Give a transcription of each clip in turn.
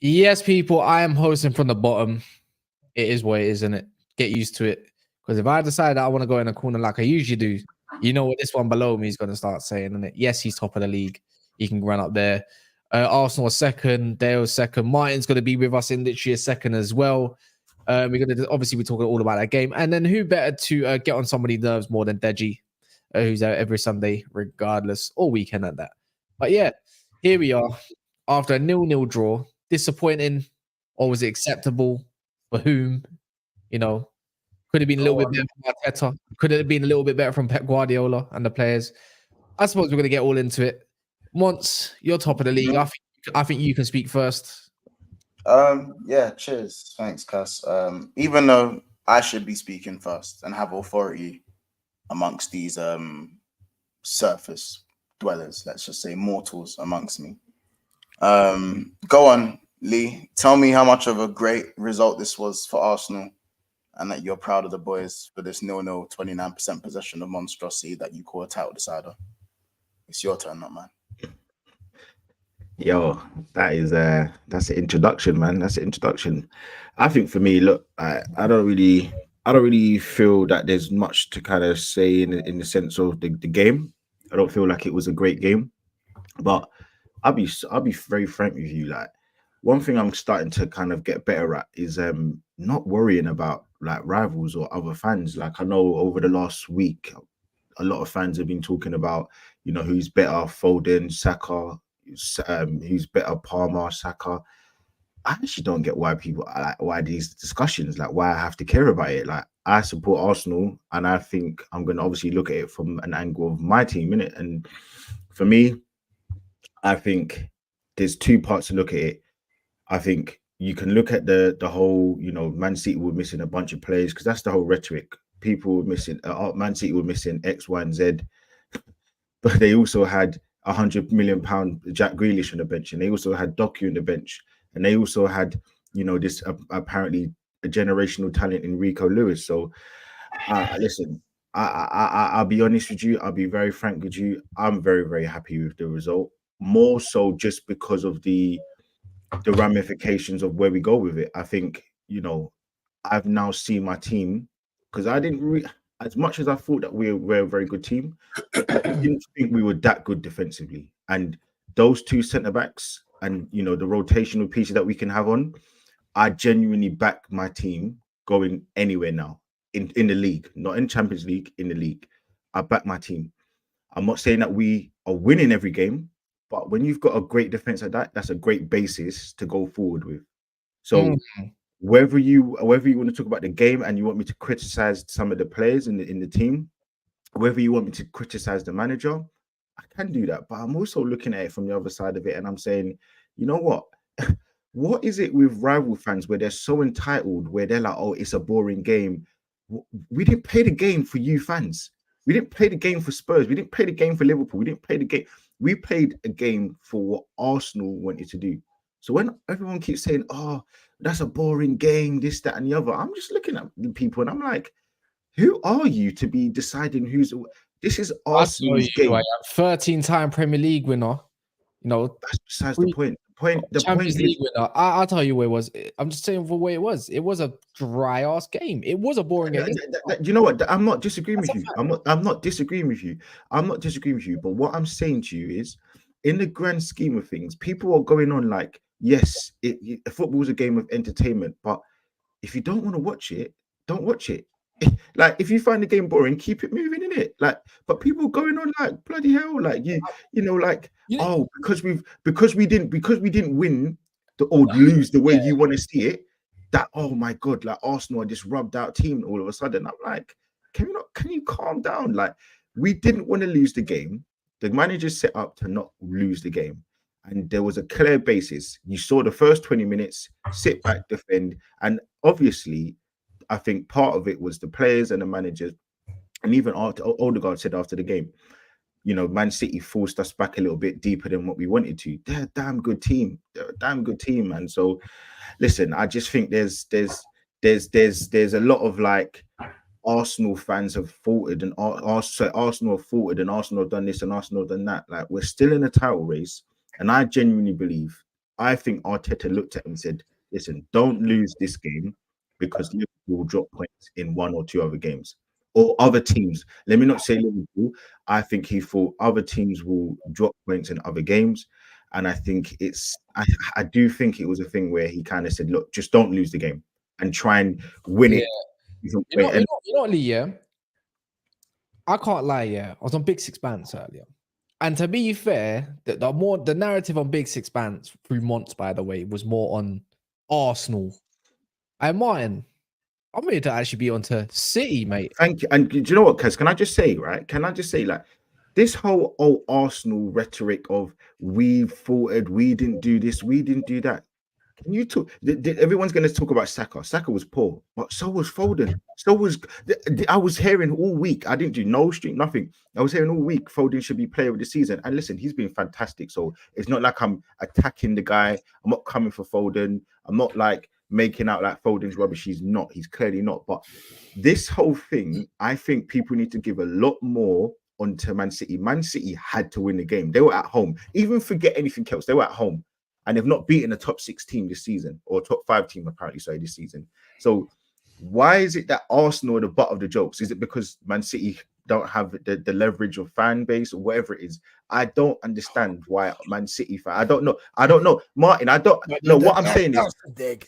Yes, people, I am hosting from the bottom. It is what it is, isn't it? Get used to it. Because if I decide that I want to go in a corner like I usually do, you know what this one below me is going to start saying, isn't it? Yes, he's top of the league. He can run up there. Arsenal are second. Dale second. Martin's going to be with us in literally a second as well. We're going to obviously be talking all about that game. And then who better to get on somebody's nerves more than Deji, who's out every Sunday, regardless, all weekend at that. But yeah, here we are after a 0-0 draw. Disappointing, or was it acceptable? For whom? You know, could have been a little bit better from Arteta. Could have been a little bit better from Pep Guardiola and the players. I suppose we're going to get all into it. Once you're top of the league, I think you can speak first. Yeah, cheers. Thanks, Cass. Even though I should be speaking first and have authority amongst these surface dwellers, let's just say mortals amongst me. Go on, Lee. Tell me how much of a great result this was for Arsenal and that you're proud of the boys for this 0-0, 29% possession of monstrosity that you call a title decider. It's your turn, not mine. Yo, that's an introduction, man. That's an introduction. I think for me, look, I don't really feel that there's much to kind of say in the sense of the game. I don't feel like it was a great game, but I'll be very frank with you. Like, one thing I'm starting to kind of get better at is not worrying about like rivals or other fans. Like, I know over the last week, a lot of fans have been talking about, you know, who's better, Foden, Saka, who's better, Palmer, Saka. I actually don't get why people like why these discussions, like why I have to care about it. Like, I support Arsenal, and I think I'm going to obviously look at it from an angle of my team, innit? And for me, I think there's two parts to look at it. I think you can look at the whole, you know, Man City were missing a bunch of players because that's the whole rhetoric. People were missing, Man City were missing X, Y, and Z, but they also had £100 million Jack Grealish on the bench, and they also had Doku on the bench, and they also had, you know, this apparently a generational talent in Rico Lewis. So, listen, I'll be honest with you. I'll be very frank with you. I'm very, very happy with the result. More so just because of the ramifications of where we go with it. I think, you know, I've now seen my team, because I didn't as much as I thought that we were a very good team, I didn't think we were that good defensively. And those two centre backs and, you know, the rotational pieces that we can have on, I genuinely back my team going anywhere now in the league, not in Champions League, in the league. I back my team. I'm not saying that we are winning every game, but when you've got a great defense like that, that's a great basis to go forward with. So whether you want to talk about the game and you want me to criticize some of the players in the team, whether you want me to criticize the manager, I can do that. But I'm also looking at it from the other side of it, and I'm saying, you know what? What is it with rival fans where they're so entitled, where they're like, oh, it's a boring game? We didn't play the game for you fans. We didn't play the game for Spurs. We didn't play the game for Liverpool. We didn't play the game. We played a game for what Arsenal wanted to do. So when everyone keeps saying, oh, that's a boring game, this, that, and the other, I'm just looking at the people and I'm like, who are you to be deciding who's... This is Arsenal's game. 13-time Premier League winner. You know, that's besides the point. The Champions League winner. I'll tell you where it was. I'm just saying for where it was. It was a dry ass game. It was a boring game. You know what? I'm not disagreeing with you. I'm not disagreeing with you. I'm not disagreeing with you. But what I'm saying to you is, in the grand scheme of things, people are going on like, yes, football is a game of entertainment, but if you don't want to watch it, don't watch it. Like, if you find the game boring, keep it moving, in it. Like, but people going on like, bloody hell, like you know, like, oh, because we didn't win or lose the way you want to see it, that, oh my god, like Arsenal are this rubbed out team all of a sudden. I'm like, can you calm down? Like, we didn't want to lose the game. The manager set up to not lose the game, and there was a clear basis. You saw the first 20 minutes, sit back, defend, and obviously I think part of it was the players and the managers And even Odegaard said after the game, you know, Man City forced us back a little bit deeper than what we wanted to. They're a damn good team. They're a damn good team, man. So listen, I just think there's a lot of like Arsenal fans have faltered and Arsenal have faltered and Arsenal have done this and Arsenal have done that. Like we're still in a title race, and I genuinely believe I think Arteta looked at him and said, "Listen, don't lose this game because Liverpool will drop points in one or two other games or other teams." Let me not say Liverpool. I think he thought other teams will drop points in other games. And I think I do think it was a thing where he kind of said, look, just don't lose the game and try and win it. Lee, yeah. I can't lie, yeah. I was on Big Six Bands earlier. And to be fair, the narrative on Big Six Bands through months, by the way, was more on Arsenal. And Martin, I'm ready to actually be onto City, mate. Thank you. And do you know what, Kez? Can I just say, like, this whole old Arsenal rhetoric of we faltered, we didn't do this, we didn't do that. Can you talk? Everyone's going to talk about Saka. Saka was poor, but so was Foden. So was I was hearing all week. I didn't do no stream, nothing. I was hearing all week Foden should be player of the season. And listen, he's been fantastic. So it's not like I'm attacking the guy. I'm not coming for Foden. I'm not like making out like Foden's rubbish. He's not. He's clearly not. But this whole thing, I think people need to give a lot more onto Man City. Man City had to win the game. They were at home. Even forget anything else. They were at home. And they've not beaten a top 6 team this season, or top 5 team, apparently, sorry, this season. So why is it that Arsenal are the butt of the jokes? Is it because Man City don't have the leverage of fan base or whatever it is? I don't understand why Man City fan. I don't know. Martin, I don't know. What I'm saying is,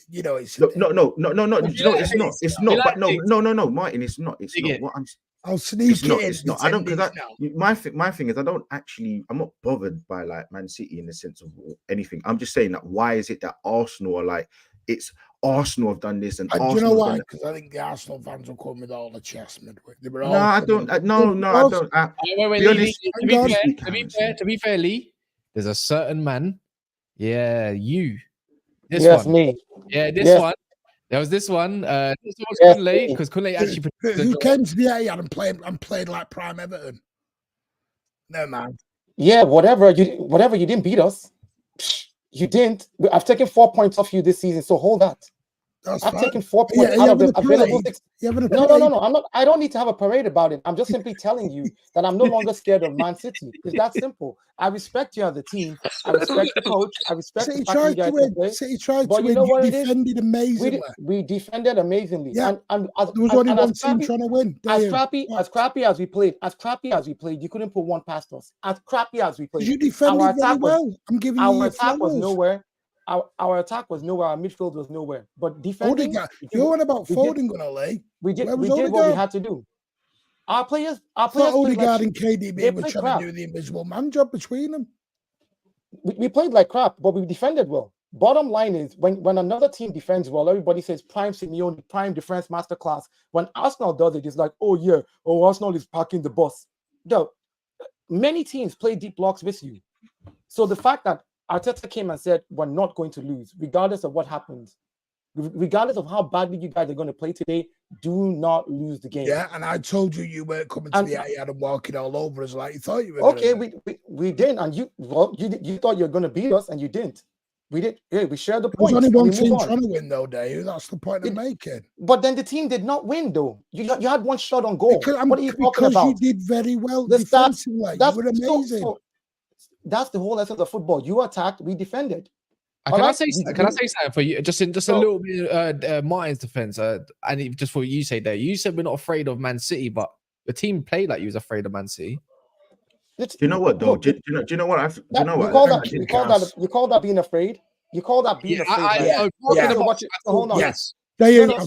you know, it's no. You know, it's not. It's not. But no, Martin, it's not. It's not. What I'm. I'll sneak it. It's not. I don't, because my thing is, I'm not bothered by like Man City in the sense of anything. I'm just saying that why is it that Arsenal are like, it's Arsenal have done this and do Arsenal you know why? have Because I think the Arsenal fans will come with all the chestnut. They were no, I don't. No, I don't. To be fair, Lee, there's a certain man. Yeah, you. This one. Me. Yeah, this one. There was this one. This was Kunle, because Kunle actually who came to the Etihad and played like prime Everton. No man. Yeah, whatever you didn't beat us. You didn't. I've taken 4 points off you this season, so hold that. I've taken 4 points out of the available 6. No. I'm not. I don't need to have a parade about it. I'm just simply telling you that I'm no longer scared of Man City. It's that simple. I respect you as a team. I respect the coach. I respect City tried to win. City tried to win. You know what it is? Defended amazingly. We defended amazingly. Yeah. And there was only one team trying to win. As crappy as we played, you couldn't put one past us. As crappy as we played, you defended very well. I'm giving you our attack was nowhere. Our attack was nowhere. Our midfield was nowhere. But defending, you're on about Foden going to lay. We did what we had to do. Our players. Odegaard and KDB were trying to do the invisible man job between them. We played like crap, but we defended well. Bottom line is, when another team defends well, everybody says prime Simeone, prime defense masterclass. When Arsenal does it, it's like, Arsenal is parking the bus. No, many teams play deep blocks with you. So the fact that Arteta came and said, we're not going to lose, regardless of what happens. Regardless of how badly you guys are going to play today, do not lose the game. Yeah, and I told you weren't coming to the Etihad and walking all over us like you thought you were. Okay, we didn't, and you thought you were going to beat us, and you didn't. We did. Yeah, we shared the points. There's only one team trying to win, though, Dave. That's the point I'm making. But then the team did not win, though. You had one shot on goal. What are you talking about? You did very well defensively. You were amazing. That's the whole essence of football. You attacked, we defended. Can I say something for you? Just a little bit Martin's defense, and just for what you say there. You said we're not afraid of Man City, but the team played like you was afraid of Man City. Do you know what though? Do you know what? You call that being afraid? You call that being afraid? Hold on. Yes. You know why I'm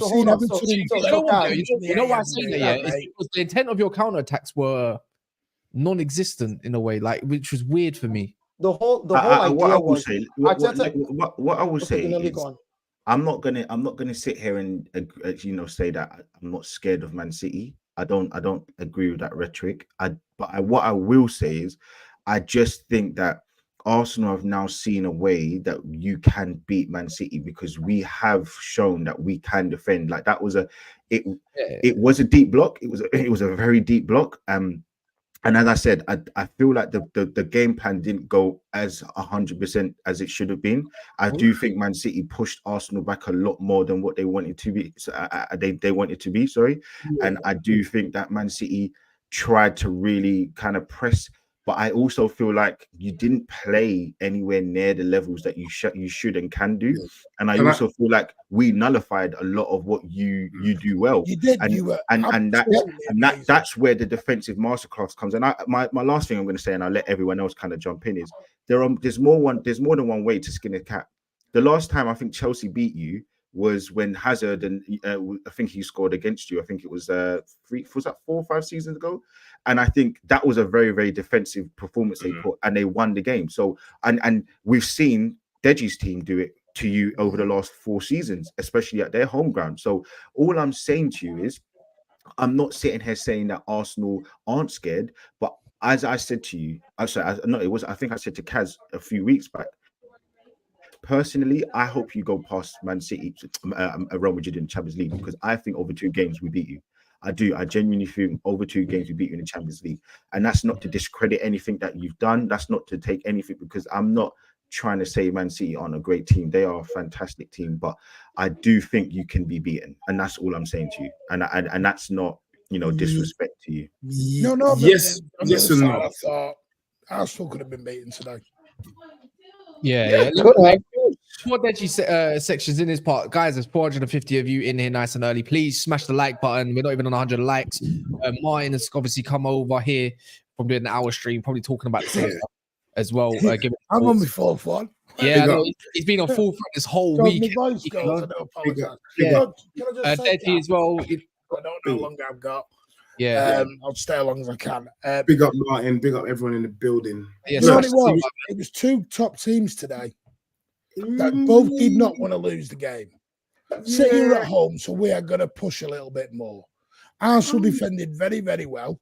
saying that? Yeah, it's because the intent of your counterattacks were non-existent in a way, like, which was weird for me. The whole idea what I will was say, what I will say is, I'm not gonna sit here and say that I'm not scared of Man City. I don't agree with that rhetoric. What I will say is, I just think that Arsenal have now seen a way that you can beat Man City because we have shown that we can defend. Like that was it was a deep block. It was a very deep block. And as I said, I feel like the game plan didn't go as 100% as it should have been. I do think Man City pushed Arsenal back a lot more than what they wanted to be. They wanted to be, sorry. And I do think that Man City tried to really kind of press. But I also feel like you didn't play anywhere near the levels that you should and can do. And I also feel like we nullified a lot of what you do well. You did. And that's where the defensive masterclass comes. And my last thing I'm going to say, and I'll let everyone else kind of jump in, is there's more than one way to skin a cat. The last time I think Chelsea beat you was when Hazard and I think he scored against you. I think it was 4 or 5 seasons ago. And I think that was a very, very defensive performance they put, and they won the game. So, and we've seen Deji's team do it to you over the last 4 seasons, especially at their home ground. So all I'm saying to you is, I'm not sitting here saying that Arsenal aren't scared, but as I said to you, I think I said to Kaz a few weeks back, personally, I hope you go past Man City, Real Madrid in the Champions League, because I think over 2 games we beat you. I do. I genuinely think over 2 games we beat you in the Champions League. And that's not to discredit anything that you've done. That's not to take anything, because I'm not trying to say Man City aren't a great team. They are a fantastic team, but I do think you can be beaten. And that's all I'm saying to you. And that's not, disrespect to you. No. Yes and no. I thought Arsenal could have been beaten today. Yeah. What Deji sections in this part, guys. There's 450 of you in here, nice and early. Please smash the like button. We're not even on 100 likes. Martin has obviously come over here from doing an hour stream, probably talking about the same stuff as well. I'm on my 4th one. Yeah, no, he's been on full front this whole week. My voice goes, I do apologize. Yeah. Can I just say Deji as well. I don't know how long I've got. Yeah, I'll stay as long as I can. Big up Martin, big up everyone in the building. Yeah, you know what it was? It was 2 top teams today that both did not want to lose the game. City are at home, so we are going to push a little bit more. Arsenal defended very, very well,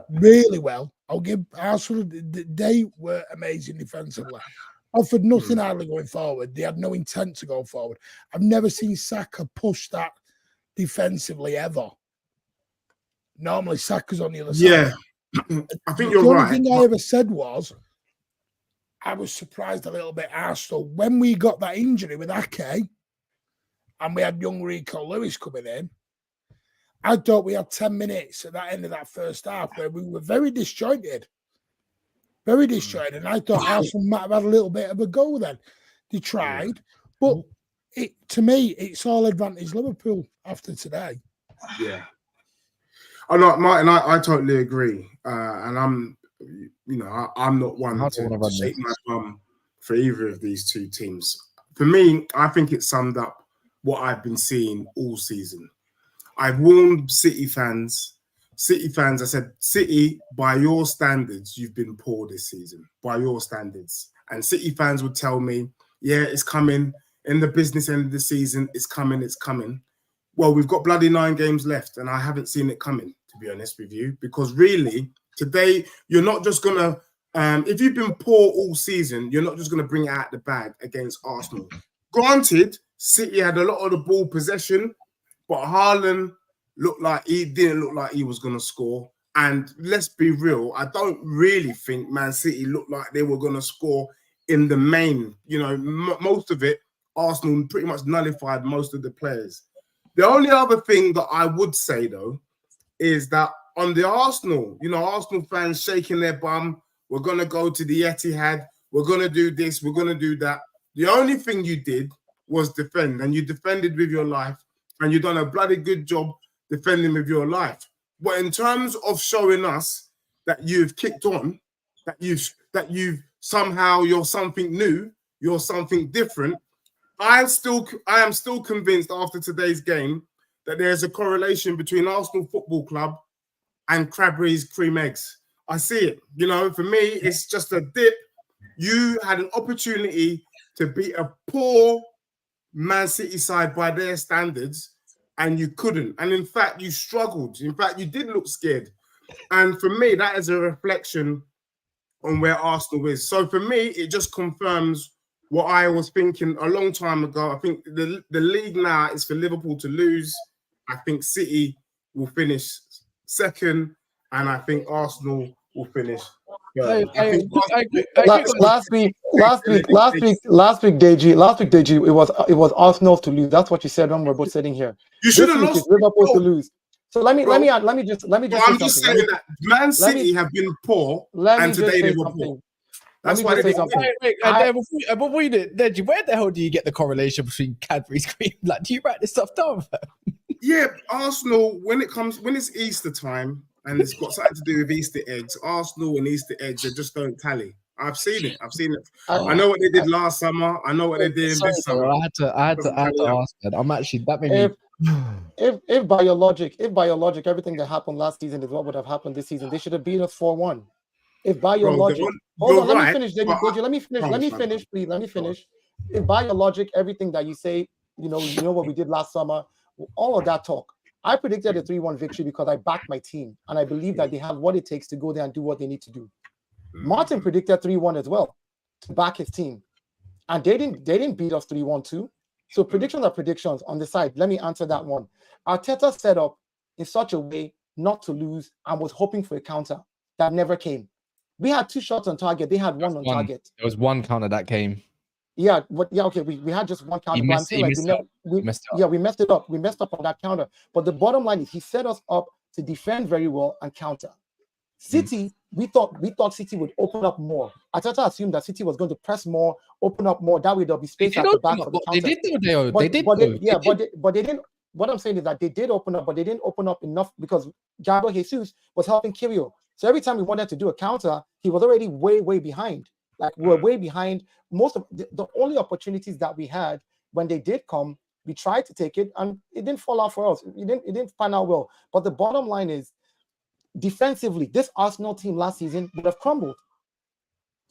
really well. I'll give Arsenal, they were amazing defensively. Offered nothing hardly going forward. They had no intent to go forward. I've never seen Saka push that defensively ever. Normally, Saka's on the other side. Yeah, I think you're right. The only thing I ever said was, I was surprised a little bit, Arsenal, when we got that injury with Ake and we had young Rico Lewis coming in, I thought we had 10 minutes at that end of that first half where we were very disjointed. Very disjointed. And I thought Arsenal might have had a little bit of a go then. They tried. But to me, it's all advantage Liverpool after today. Yeah. Oh no, Martin, I totally agree. And I'm not one to shake my bum for either of these 2 teams. For me, I think it summed up what I've been seeing all season. I've warned City fans, I said, City, by your standards, you've been poor this season, by your standards. And City fans would tell me, yeah, it's coming. In the business end of the season, it's coming. Well, we've got bloody 9 games left, and I haven't seen it coming, to be honest with you, because really, today, you're not just going to, if you've been poor all season, you're not just going to bring it out the bag against Arsenal. Granted, City had a lot of the ball possession, but Haaland didn't look like he was going to score. And let's be real, I don't really think Man City looked like they were going to score in the main. Most of it, Arsenal pretty much nullified most of the players. The only other thing that I would say, though, is that on the Arsenal, Arsenal fans shaking their bum, we're going to go to the Etihad, we're going to do this, we're going to do that. The only thing you did was defend, and you defended with your life, and you've done a bloody good job defending with your life. But in terms of showing us that you've kicked on, that you've somehow, you're something new, you're something different, I am still convinced after today's game that there's a correlation between Arsenal Football Club and Cadbury's cream eggs. I see it. For me, it's just a dip. You had an opportunity to beat a poor Man City side by their standards, and you couldn't. And in fact, you struggled. In fact, you did look scared. And for me, that is a reflection on where Arsenal is. So for me, it just confirms what I was thinking a long time ago. I think the league now is for Liverpool to lose. I think City will finish second, and I think Arsenal will finish third. Last week, Deji, it was Arsenal to lose. That's what you said when we're both sitting here. You should have lost. Liverpool to lose. So let me just. I'm just saying that Man City have been poor, and today they were poor. That's why they did something. Before you did, Deji, where the hell do you get the correlation between Cadbury's cream? Like, do you write this stuff down? Yeah, Arsenal, when it's Easter time and it's got something to do with Easter eggs, Arsenal and Easter eggs, they just don't tally. I've seen it. I know what they did last summer. I know what they did this summer. I had to ask that. I'm actually that made me. If by your logic, everything that happened last season is what would have happened this season, they should have beat us 4-1. If by your logic, hold on, let me finish, Deji. Let me finish. If by your logic, everything that you say, you know what we did last summer, all of that talk. I predicted a 3-1 victory because I backed my team and I believe that they have what it takes to go there and do what they need to do. Martin predicted 3-1 as well to back his team, and they didn't beat us 3-1 too. So predictions are predictions on the side. Let me answer that one. Arteta set up in such a way not to lose and was hoping for a counter that never came. We had 2 shots on target. They had one on target. There was one counter that came. Yeah, but okay, we had just one counter. We messed it up. We messed up on that counter. But the bottom line is he set us up to defend very well and counter. City, we thought City would open up more. Arteta assumed that City was going to press more, open up more. That way there'll be space at the back for the counter. But they didn't. What I'm saying is that they did open up, but they didn't open up enough because Gabriel Jesus was helping Kyrgios. So every time we wanted to do a counter, he was already way behind. Like we're way behind. Most of the only opportunities that we had when they did come, we tried to take it and it didn't fall out for us. It didn't pan out well. But the bottom line is, defensively, this Arsenal team last season would have crumbled.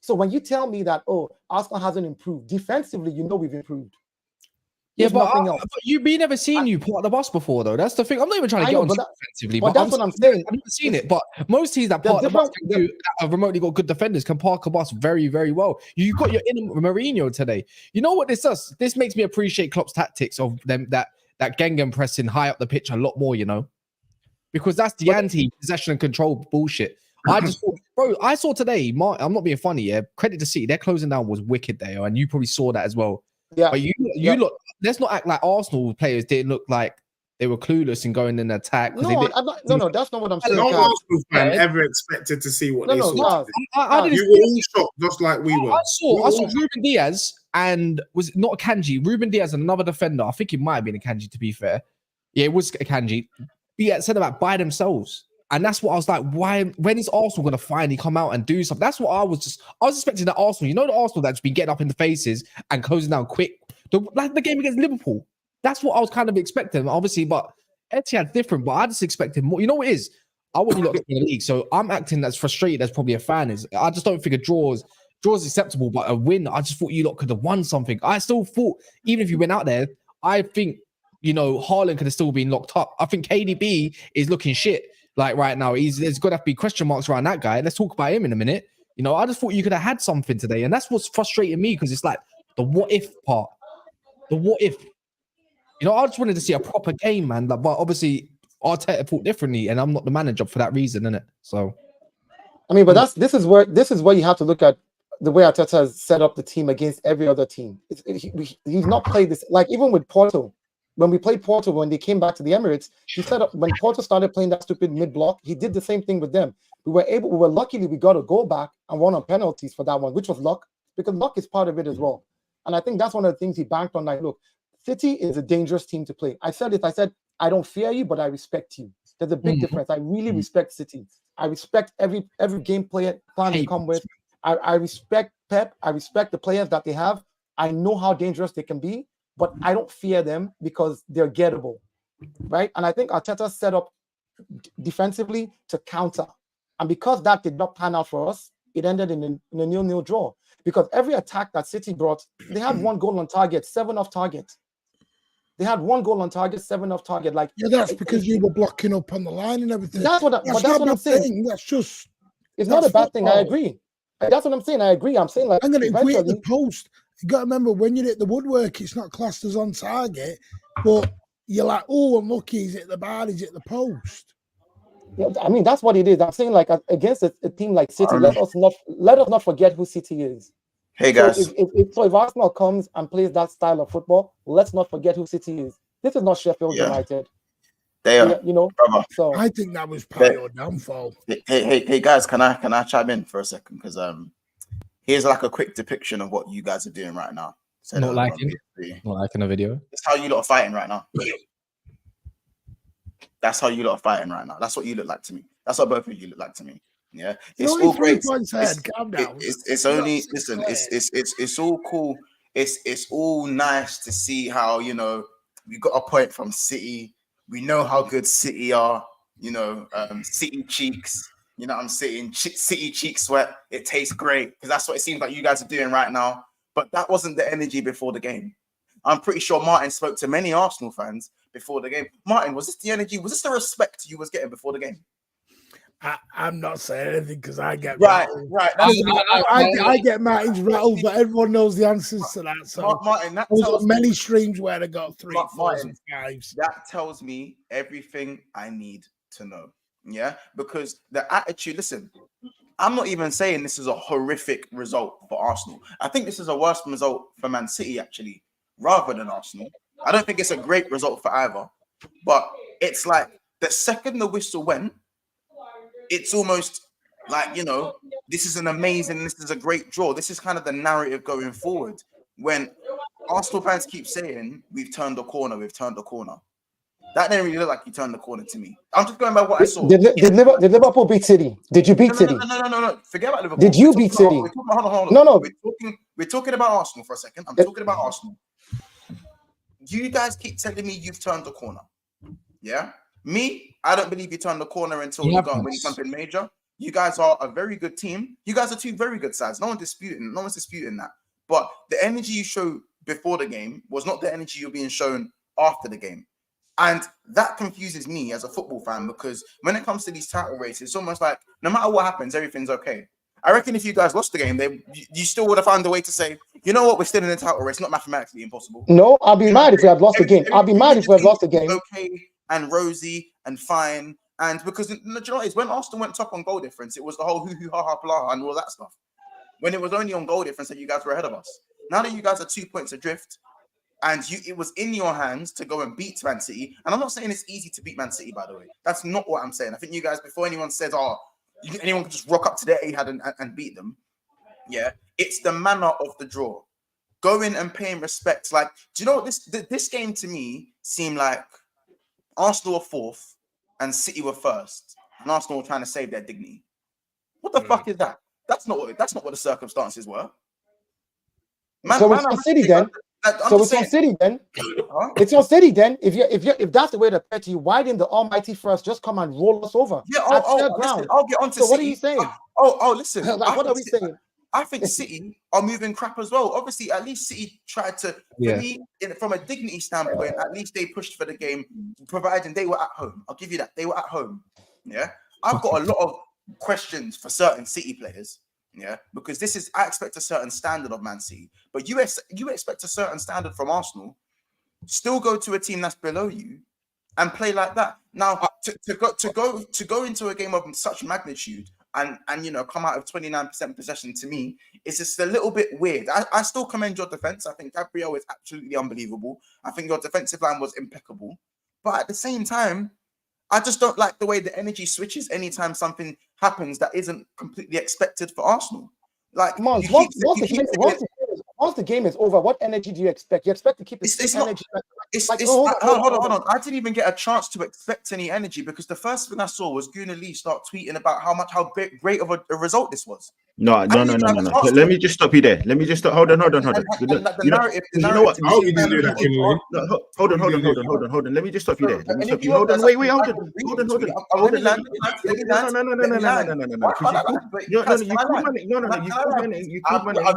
So when you tell me that, Arsenal hasn't improved defensively, we've improved. Yeah, but you've never seen you part of the bus before, though. That's the thing. I'm not even trying to get on defensively, but that's what I'm saying. I've never seen it, but most teams that part the bus that have remotely got good defenders can park a bus very, very well. You got your inner Mourinho today. You know what this does? This makes me appreciate Klopp's tactics of them that Gengen pressing high up the pitch a lot more. Because that's the anti-possession and control bullshit. I just thought, bro, I saw today. I'm not being funny. Yeah, credit to City. Their closing down was wicked there, and you probably saw that as well. Yeah, but you look. Let's not act like Arsenal players didn't look like they were clueless in going in attack. No, that's not what I'm saying. No Arsenal fan ever expected to see what they saw. You were all shocked, just like we were. I saw Ruben Diaz and was it not Akanji? Ruben Diaz and another defender. I think it might have been Akanji. To be fair, yeah, it was Akanji. Be at centre back by themselves. And that's what I was like, why? When is Arsenal going to finally come out and do something? That's what I was expecting that Arsenal, the Arsenal that's been getting up in the faces and closing down quick. Like the game against Liverpool. That's what I was kind of expecting, obviously, but Etihad's different, but I just expected more. You know what it is? I want you lot to win the league, so I'm acting as frustrated as probably a fan is. I just don't think a draw is acceptable, but a win, I just thought you lot could have won something. I still thought, even if you went out there, I think, Haaland could have still been locked up. I think KDB is looking shit. Like right now, there's got to be question marks around that guy. Let's talk about him in a minute. I just thought you could have had something today, and that's what's frustrating me because it's like the what if part. The what if. I just wanted to see a proper game, man. But obviously, Arteta thought differently, and I'm not the manager for that reason, innit? So, I mean, but this is where you have to look at the way Arteta has set up the team against every other team. He's not played this like even with Porto. When we played Porto, when they came back to the Emirates, he set up when Porto started playing that stupid mid-block, he did the same thing with them. Luckily we got a goal back and won on penalties for that one, which was luck, because luck is part of it as well. And I think that's one of the things he banked on. Like, look, City is a dangerous team to play. I said, I don't fear you, but I respect you. There's a big difference. I really respect City. I respect every game plan they come with. I respect Pep. I respect the players that they have. I know how dangerous they can be. But I don't fear them because they're gettable, right? And I think Arteta set up defensively to counter. And because that did not pan out for us, it ended in a 0-0 draw. Because every attack that City brought, they had 1 goal on target, 7 off target. They had 1 goal on target, 7 off target. Like, yeah, that's because you were blocking up on the line and everything. That's what I'm saying. That's just... It's not a bad thing. I agree. That's what I'm saying. I agree. I'm saying like I'm going to agree at the eventually. post. You got to remember when you hit the woodwork, it's not classed as on target, but you're like, oh, unlucky, he's hit the bar, he's hit the post. Yeah, I mean, that's what it is. I'm saying like against a team like City, let us not forget who City is. Hey So guys, if Arsenal comes and plays that style of football, let's not forget who City is. This is not Sheffield United. they are, You know. brother. So I think that was part of your downfall. Hey guys, can I chime in for a second? Because here's like a quick depiction of what you guys are doing right now. Not liking a video. That's how you lot are fighting right now. That's how you lot are fighting right now. That's what you look like to me. That's what both of you look like to me. Yeah, it's all great. It's only listen. It's all cool. It's all nice to see how, you know, we got a point from City. We know how good City are. You know, City cheeks. You know what I'm saying? City cheek sweat. It tastes great because that's what it seems like you guys are doing right now. But that wasn't the energy before the game. I'm pretty sure Martin spoke to many Arsenal fans before the game. Martin, was this the energy? Was this the respect you was getting before the game? I'm not saying anything because I get rattled. I get Martin's rattled, but everyone knows the answers to that. So Martin, that tells many streams where I got 3, 4, and 5s. That tells me everything I need to know. Yeah, because the attitude. Listen, I'm not even saying this is a horrific result for Arsenal. I think this is a worse result for Man City actually, rather than Arsenal. I don't think it's a great result for either. But it's like the second the whistle went, it's almost like, you know, this is a great draw. This is kind of the narrative going forward. When Arsenal fans keep saying, we've turned the corner. That didn't really look like you turned the corner to me. I'm just going by what I saw. Did Liverpool beat City? Did you beat City? No. Forget about Liverpool. Did you beat City? Hold on. No. We're talking about Arsenal for a second. I'm talking about Arsenal. You guys keep telling me you've turned the corner. Yeah? Me, I don't believe you turn the corner until you go and win something major. You guys are a very good team. You guys are two very good sides. No one's disputing that. But the energy you showed before the game was not the energy you're being shown after the game. And that confuses me as a football fan, because when it comes to these title races, it's almost like no matter what happens, everything's okay. I reckon if you guys lost the game, you still would have found a way to say, you know what, we're still in the title race. Not mathematically impossible. No, I'll be mad if we had lost the game. I'll be mad if we had lost the game. Okay and rosy and fine. And because you know what it is, when Arsenal went top on goal difference, it was the whole hoo ha ha blah and all that stuff. When it was only on goal difference that you guys were ahead of us. Now that you guys are 2 points adrift, and it was in your hands to go and beat Man City. And I'm not saying it's easy to beat Man City, by the way. That's not what I'm saying. I think you guys, before anyone says, anyone can just rock up to their Etihad and beat them. Yeah, it's the manner of the draw. Going and paying respect. Like, do you know what this game to me seemed like? Arsenal were fourth and City were first, and Arsenal were trying to save their dignity. What the fuck is that? That's not what the circumstances were. So it's on City then. It's on City then. It's on City then. If that's the way to pet you, why didn't the Almighty first just come and roll us over? Yeah, listen, I'll get onto so City. What are you saying? Listen. Like, what are we saying? I think City are moving crap as well. Obviously, at least City tried to, from a dignity standpoint, at least they pushed for the game, providing they were at home. I'll give you that. They were at home. Yeah. I've got a lot of questions for certain City players. Yeah, because I expect a certain standard of Man City, but you expect a certain standard from Arsenal. Still go to a team that's below you and play like that. Now to go into a game of such magnitude and come out of 29% possession, to me, it's just a little bit weird. I still commend your defense. I think Gabriel is absolutely unbelievable. I think your defensive line was impeccable, but at the same time, I just don't like the way the energy switches anytime something happens that isn't completely expected for Arsenal. Like, once the game is over, what energy do you expect? You expect to keep the same energy. Hold on. I didn't even get a chance to expect any energy, because the first thing I saw was Gunnar Lee start tweeting about how great of a result this was. No. Let me just stop you there. Hold on. You know what? How we didn't do that? Hold on. Let me just stop you there. Hold on. Wait. Hold on. No. You called my name.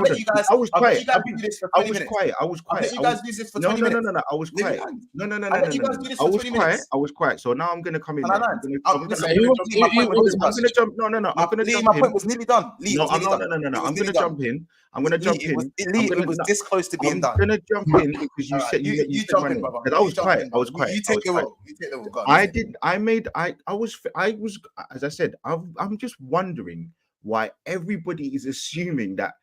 I was quiet. I was quiet. You guys do this for 20 minutes. No. I was quiet. No. I was quiet. So now I'm gonna come in. I'm gonna jump. No. I'm gonna jump. My point was nearly done. No, I'm not. No. I'm gonna jump in. I'm gonna jump in. It was this close to being done. I'm gonna jump in because you said you said my name. Because I was quiet. I was quiet. You take the role. You take the role. I was. As I said, I'm just wondering why everybody is assuming that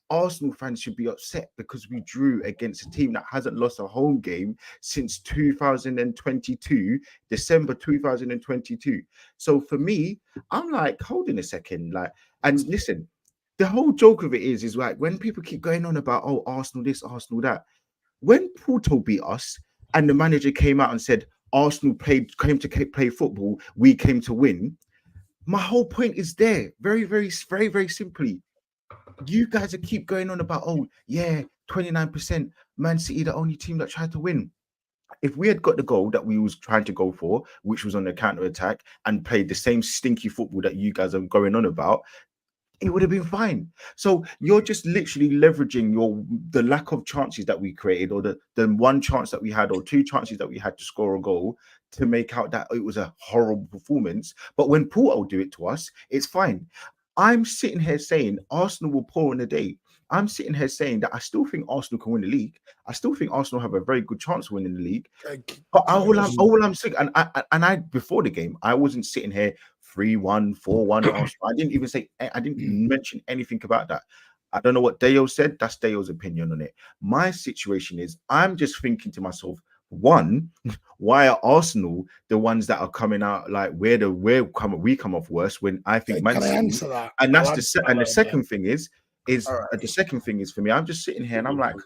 Arsenal fans should be upset because we drew against a team that hasn't lost a home game since 2022, December 2022. So for me, I'm like, hold on a second, like, and listen, the whole joke of it is like when people keep going on about, oh, Arsenal this, Arsenal that. When Porto beat us and the manager came out and said Arsenal came to play football, we came to win. My whole point is there, very simply. You guys are keep going on about, oh yeah, 29%, Man City the only team that tried to win. If we had got the goal that we was trying to go for, which was on the counter attack, and played the same stinky football that you guys are going on about, it would have been fine. So you're just literally leveraging the lack of chances that we created, or the one chance that we had, or two chances that we had to score a goal, to make out that it was a horrible performance. But when Porto do it to us, it's fine. I'm sitting here saying Arsenal will pour in a day. I'm sitting here saying that I still think Arsenal can win the league. I still think Arsenal have a very good chance of winning the league. But all I'm saying, and I before the game, I wasn't sitting here 3-1, 4-1 Arsenal. I didn't mention anything about that. I don't know what Deo said. That's Deo's opinion on it. My situation is, I'm just thinking to myself, one, why are Arsenal the ones that are coming out like we come off worse when I think Man City, answer that? And that's the second thing is the second thing is for me, I'm just sitting here and I'm like,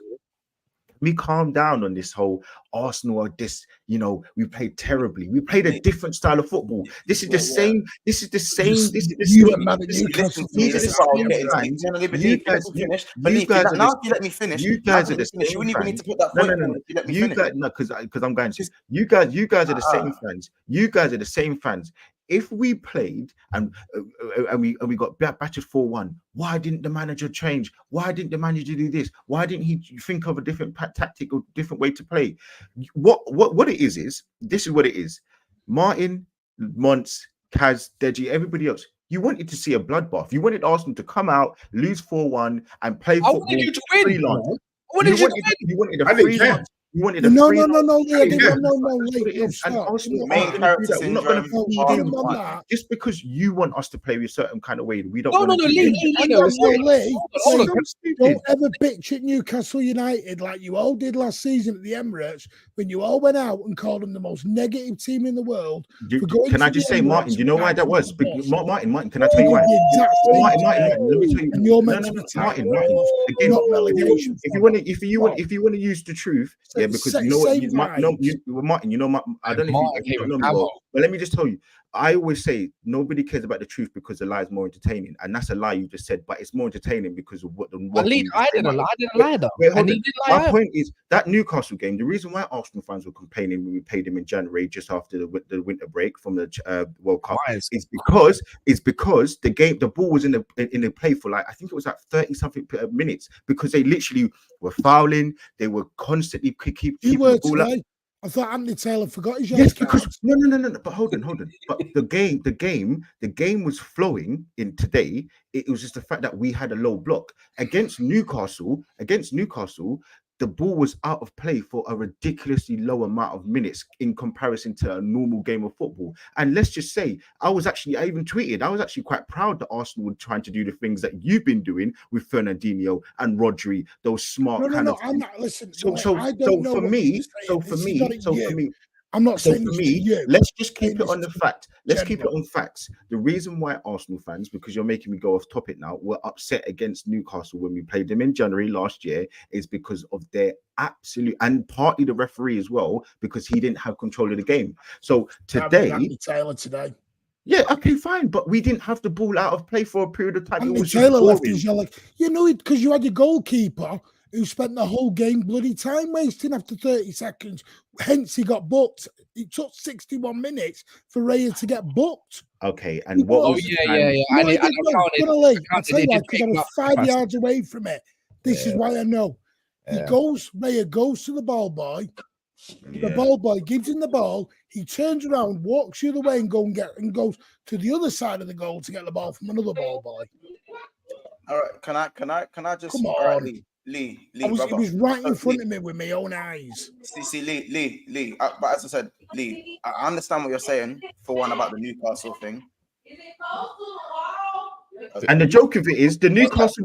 me calm down on this whole Arsenal or this, we played terribly. We played a different style of football. This is the same. This is the same. This is the same. Let me finish. You guys are the same. You wouldn't even need to put that point. No. You guys, no, because I'm going to. You guys are the same fans. You guys are the same fans. If we played and we got battered 4-1, why didn't the manager change? Why didn't the manager do this? Why didn't he think of a different tactic or different way to play? What it is this is what it is. Martin, Mons, Kaz, Deji, everybody else. You wanted to see a bloodbath. You wanted Arsenal to come out, lose 4-1, and play football. I wanted you to win. You wanted a freelance. You wanted a no, free no, lunch. no, just because you want us to play with a certain kind of way, we don't. Don't ever bitch at Newcastle United like you all did last season at the Emirates when you all went out and called them the most negative team in the world. Can I just say, Martin? You know why that was? Martin, can I tell you why? Martin, let me tell you. And you're meant to be Martin. Again, if you want to use the truth. Yeah, because you know what, Martin, I don't know if you know me, but let me just tell you, I always say nobody cares about the truth because the lie is more entertaining, and that's a lie you just said, but it's more entertaining because of what I didn't lie though. My point is that Newcastle game, the reason why Arsenal fans were complaining when we played them in January just after the winter break from the World Cup is because the ball was in the play for like, I think it was like 30 something minutes, because they literally were fouling, they were constantly keeping the ball up. I thought Anthony Taylor forgot his yes, because no. But hold on. But the game was flowing in today. It was just the fact that we had a low block against Newcastle. The ball was out of play for a ridiculously low amount of minutes in comparison to a normal game of football. And let's just say, I even tweeted, I was actually quite proud that Arsenal were trying to do the things that you've been doing with Fernandinho and Rodri, those smart I'm not. Listen, for me, I'm not saying for me. Let's just keep it on the fact. Let's keep it on facts. The reason why Arsenal fans, because you're making me go off topic now, were upset against Newcastle when we played them in January last year is because of their absolute, and partly the referee as well, because he didn't have control of the game. So today, Taylor today. Yeah, okay, fine, but we didn't have the ball out of play for a period of time. And Taylor left his because you had your goalkeeper who spent the whole game bloody time wasting after 30 seconds. Hence, he got booked. It took 61 minutes for Raya to get booked. Okay, and what was I tell you because I was 5 yards away from it. This is why I know. Raya goes to the ball boy. The ball boy gives him the ball. He turns around, walks the other way, and goes to the other side of the goal to get the ball from another ball boy. All right, can I just Come all right, on. Lee, It brother. was right in So, front Lee, of me with my own eyes. see, Lee. But as I said, Lee, I understand what you're saying. For one, about the Newcastle thing. And the joke of it is, the Newcastle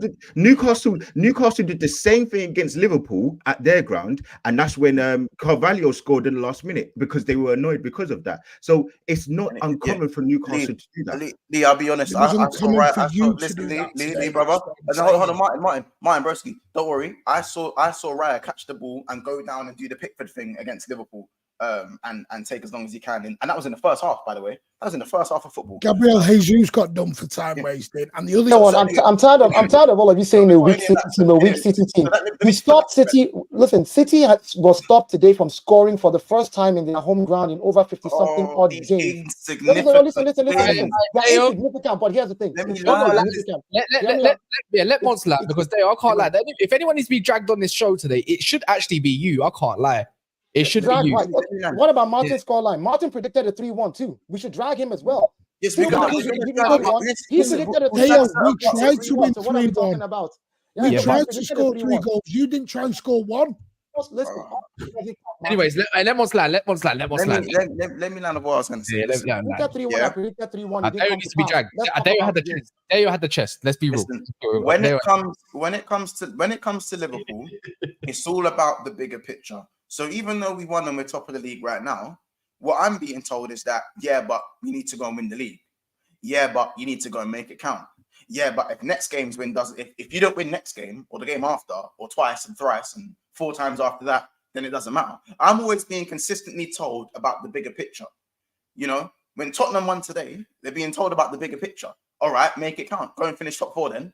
did the same thing against Liverpool at their ground, and that's when Carvalho scored in the last minute because they were annoyed because of that. So it's not uncommon for Newcastle to do that. Lee, I'll be honest. It wasn't common for you to listen, do Lee, that Lee, today, brother. that's what I'm Hold on, saying. Martin Broski. Don't worry. I saw Raya catch the ball and go down and do the Pickford thing against Liverpool. And take as long as he can. And that was in the first half, by the way. That was in the first half of football. Gabriel Jesus got done for time wasted, and the other. No, I'm tired of all of you saying the weak City team, the weak City team. We stopped City. Listen, City was stopped today from scoring for the first time in their home ground in over 50-something odd games. Listen. They are insignificant, but here's the thing. Let Mons lie, because I can't lie. If anyone needs to be dragged on this show today, it should actually be you. I can't lie. It should be you. What about Martin's scoreline? Martin predicted a 3-1 too. We should drag him as well. Yes, he predicted a 3-1. We tried to win 3-1. We tried to score 3 goals. You didn't try and score 1. Listen. Anyways, let Mons lie. Let me land on what I was going to say. I predicted 3-1. There used to be dragged. There you had the chest. Let's be real. When it comes to Liverpool, it's all about the bigger picture. So even though we won and we're top of the league right now, what I'm being told is that, but we need to go and win the league. But you need to go and make it count. But if next game's win if you don't win next game or the game after or twice and thrice and 4 times after that, then it doesn't matter. I'm always being consistently told about the bigger picture. You know, when Tottenham won today, they're being told about the bigger picture. All right, make it count. Go and finish top 4 then.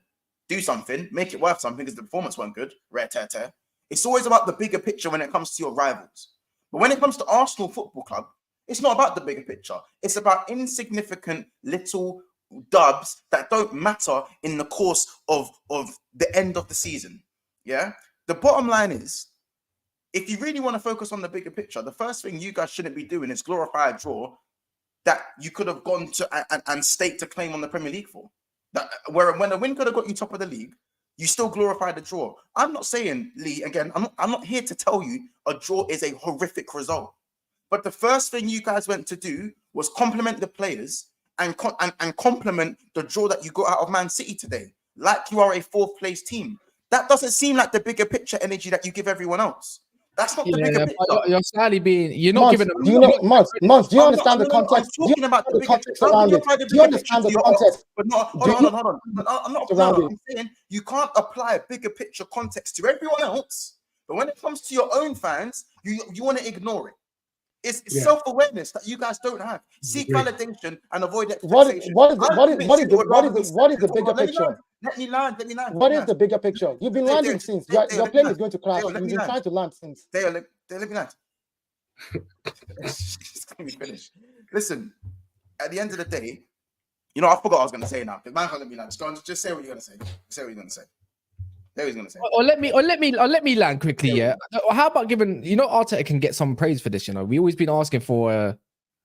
Do something. Make it worth something because the performance weren't good. Rare tear. It's always about the bigger picture when it comes to your rivals. But when it comes to Arsenal Football Club, it's not about the bigger picture. It's about insignificant little dubs that don't matter in the course of the end of the season. Yeah? The bottom line is, if you really want to focus on the bigger picture, the first thing you guys shouldn't be doing is glorify a draw that you could have gone to and staked a claim on the Premier League for. That when a win could have got you top of the league, you still glorify the draw. I'm not saying, Lee, again, I'm not here to tell you a draw is a horrific result. But the first thing you guys went to do was compliment the players and compliment the draw that you got out of Man City today. Like you are a 4th place team. That doesn't seem like the bigger picture energy that you give everyone else. That's not the bigger picture. You're slightly being. You're not giving them. Do you understand the context? I'm talking about the context around it. Do you understand the context? But not. Hold on. I'm saying you can't apply a bigger picture context to everyone else. But when it comes to your own fans, you want to ignore it. It's self-awareness that you guys don't have. Seek validation and avoid expectation. What is the bigger picture? Let me land. What is the bigger picture? You've been landing since. Your plane is going to crash. You've been trying to land since. Let me land. It's going to be finished. Listen, at the end of the day, I forgot what I was going to say now. The man can't let me land. Just say what you're going to say. Say what you're going to say. There he's going to say. Or let me land quickly. Yeah. How about giving? Arteta can get some praise for this. We always been asking for a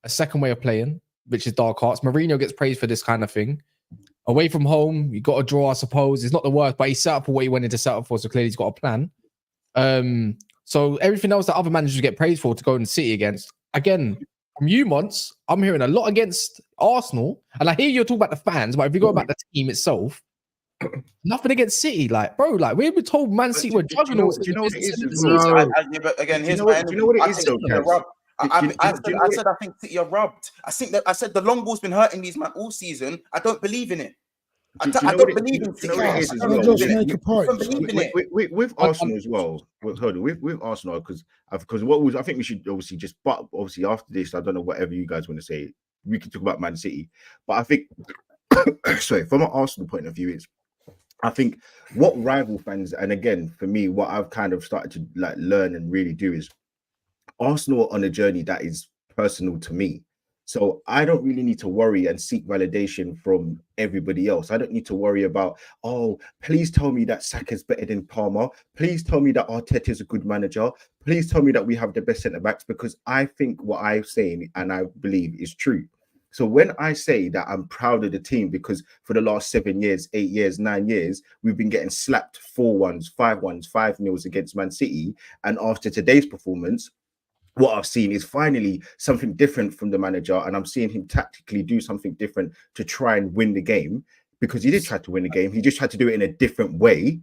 second way of playing, which is dark arts. Mourinho gets praised for this kind of thing. Away from home, you got to draw, I suppose. It's not the worst, but he set up for what he wanted to set up for, so clearly he's got a plan. So everything else that other managers get praised for to go and City against, again, from you, Mons, I'm hearing a lot against Arsenal, and I hear you're talking about the fans, but if you go about the team itself, nothing against City. We were told Man City were juggernauts. Do you know what it is? But again, here's my energy. Do you know what it is, though, I said I think City are robbed. I said the long ball's been hurting these man all season. I don't believe in it. I don't believe in City. With Arsenal as well. With Arsenal, because I think we should obviously just. But obviously after this, I don't know whatever you guys want to say. We can talk about Man City, but I think, sorry, from an Arsenal point of view, is I think what rival fans, and again for me, what I've kind of started to learn and really do is Arsenal on a journey that is personal to me. So I don't really need to worry and seek validation from everybody else. I don't need to worry about, please tell me that Saka's better than Palmer. Please tell me that Arteta is a good manager. Please tell me that we have the best centre backs, because I think what I'm saying and I believe is true. So when I say that I'm proud of the team, because for the last 7 years, 8 years, 9 years, we've been getting slapped 4-1s, 5-1s, 5-0s against Man City. And after today's performance, what I've seen is finally something different from the manager, and I'm seeing him tactically do something different to try and win the game, because he did try to win the game. He just tried to do it in a different way.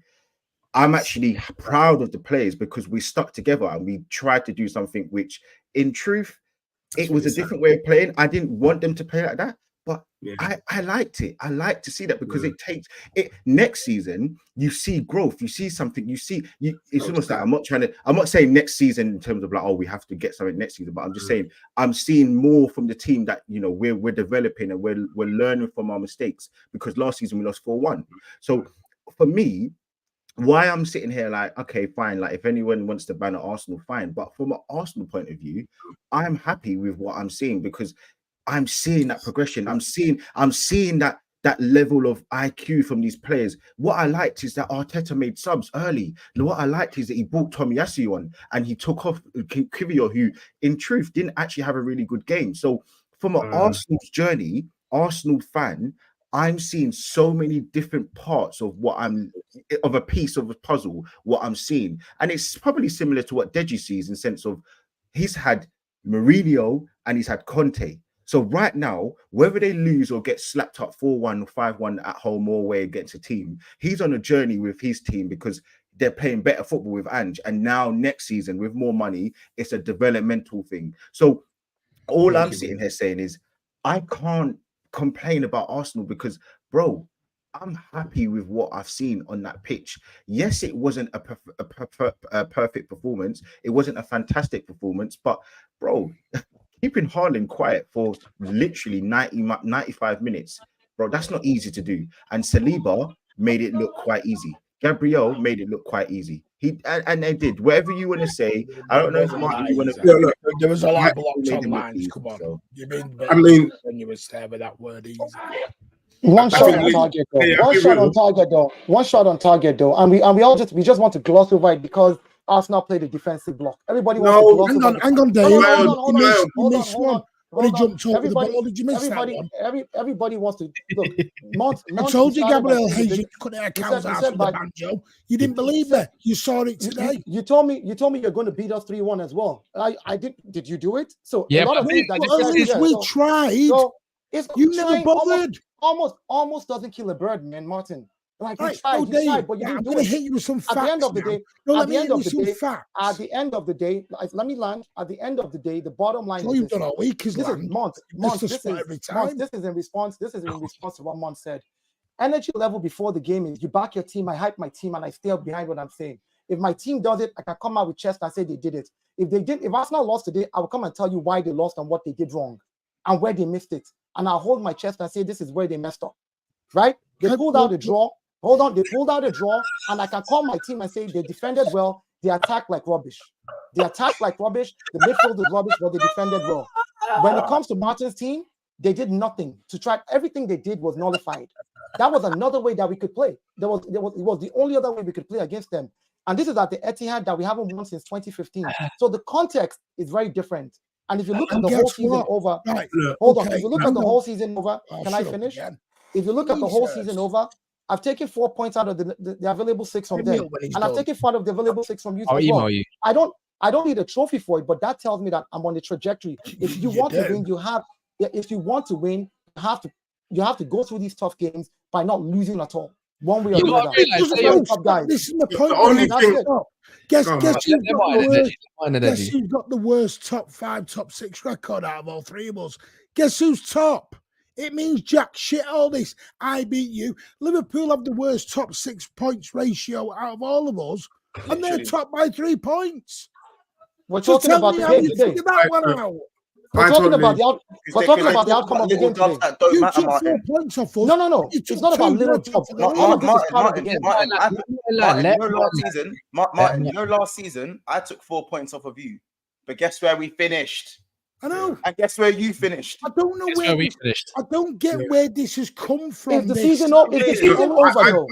I'm actually proud of the players because we stuck together and we tried to do something which, in truth, it was a different way of playing. I didn't want them to play like that, but I liked it. I like to see that because it takes it. Next season, you see growth. You see something. You see. It's almost like I'm not saying next season in terms of like, oh, we have to get something next season, but I'm just saying I'm seeing more from the team that we're developing and we're learning from our mistakes, because last season we lost 4-1. So for me, why I'm sitting here like, okay, fine, like if anyone wants to ban Arsenal, fine. But from an Arsenal point of view, I'm happy with what I'm seeing, because I'm seeing that progression. I'm seeing that level of IQ from these players. What I liked is that Arteta made subs early. And what I liked is that he brought Tomiyasu on and he took off Kivio, who in truth didn't actually have a really good game. So from an Arsenal's journey, Arsenal fan, I'm seeing so many different parts of a piece of a puzzle, what I'm seeing. And it's probably similar to what Deji sees in the sense of he's had Mourinho and he's had Conte. So right now, whether they lose or get slapped up 4-1 or 5-1 at home or away against a team, he's on a journey with his team because they're playing better football with Ange. And now next season, with more money, it's a developmental thing. So all I'm sitting here saying is I can't complain about Arsenal because, bro, I'm happy with what I've seen on that pitch. Yes, it wasn't a perfect performance. It wasn't a fantastic performance, but bro, keeping Haaland quiet for literally 95 minutes, bro, that's not easy to do. And Saliba made it look quite easy. Gabriel made it look quite easy. And they did. Whatever you want to say, I don't know if Martin, you want to. There was a lot of blocks on lines. Come on, so. You mean? I mean, when you were there with that word easy. One shot on target though. One shot on target though. And we all just want to gloss over it because Arsenal played a defensive block. Everybody wants to gloss over it. Hang on, Dave. Hold on. When he jumped over the ball, did you miss that one? Everybody wants to look. I told you, Gabriel Hayes, you couldn't have cow's ass with the banjo. You didn't believe that. You saw it today. You told me you're going to beat us 3-1 as well. I did. Did you do it? So a lot of things that you said, we tried. So it's you never bothered. Almost doesn't kill a bird, man, Martin. Like you tried, but you didn't do it. I'm gonna hit you with some facts. At the end of the day, at the end of the day, let me land. At the end of the day, the bottom line is you've done all week is this is Mont. This is in response. This is in response to what Mont said. Energy level before the game is you back your team. I hype my team and I stay up behind what I'm saying. If my team does it, I can come out with chest and say they did it. If Arsenal lost today, I will come and tell you why they lost and what they did wrong and where they missed it. And I'll hold my chest and say this is where they messed up. Right? They pulled out a draw. Hold on, they pulled out a draw, and I can call my team and say they defended well, they attacked like rubbish. The midfield is rubbish, but they defended well. When it comes to Martin's team, they did nothing to try. Everything they did was nullified. That was another way that we could play. It was the only other way we could play against them. And this is at the Etihad that we haven't won since 2015. So the context is very different. And if you look at the whole season over, hold on. If you look at the whole season over, can I finish? If you look at the whole season over, I've taken 4 points out of the available 6 from them, and I've taken 5 of the available 6 from you. I'll email you. I don't need a trophy for it, but that tells me that I'm on the trajectory. If you want to win, if you want to win, you have to go through these tough games by not losing at all. One way or the other. This is the point. The only thing. Guess who's got the worst top 5, top 6 record out of all 3 of us? Guess who's top? It means jack shit all this. I beat you. Liverpool have the worst top 6 points ratio out of all of us, and they're top by 3 points. We're talking about the game today. We're talking about the outcome of the game today. You took 4 points off us. No. It's not about little jobs. Martin, last season, I took 4 points off of you. But guess where we finished? I know. And guess where you finished? I don't know where we finished. I don't get where this has come from. Is the season over? Is the season over though?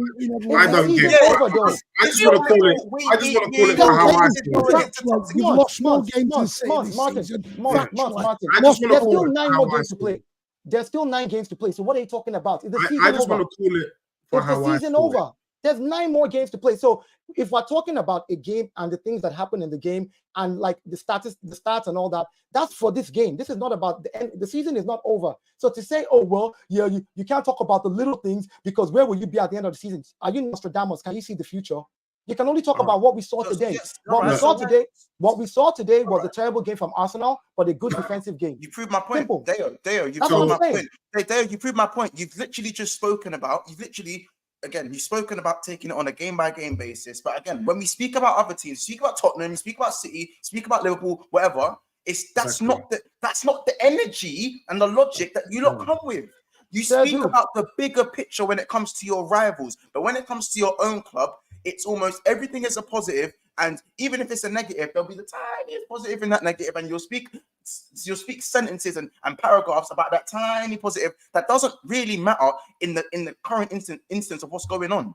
I don't get it. I just want to call it for how I feel. You've lost more games than Martin. I just want to call it There's still 9 more games to play. There's still 9 games to play. So what are you talking about? Is the season I just over? want to call it for Is how the season I saw over? There's 9 more games to play. So if we're talking about a game and the things that happen in the game and like the stats and all that, that's for this game. This is not about the end. The season is not over. So to say, oh, well, yeah, you can't talk about the little things because where will you be at the end of the season? Are you Nostradamus? Can you see the future? You can only talk about what we saw today. Yes, What we saw today was a terrible game from Arsenal, but a good defensive game. You proved my point. Simple. Deo, you That's proved what my I'm point. Hey, Deo, you proved my point. You've literally just spoken about, you've spoken about taking it on a game-by-game basis. But again, when we speak about other teams, speak about Tottenham, speak about City, speak about Liverpool, whatever, that's not the energy and the logic that you lot come with. You speak about the bigger picture when it comes to your rivals, but when it comes to your own club, it's almost everything is a positive, and even if it's a negative, there'll be the tiniest positive in that negative, and you'll speak sentences and paragraphs about that tiny positive that doesn't really matter in the current instance of what's going on.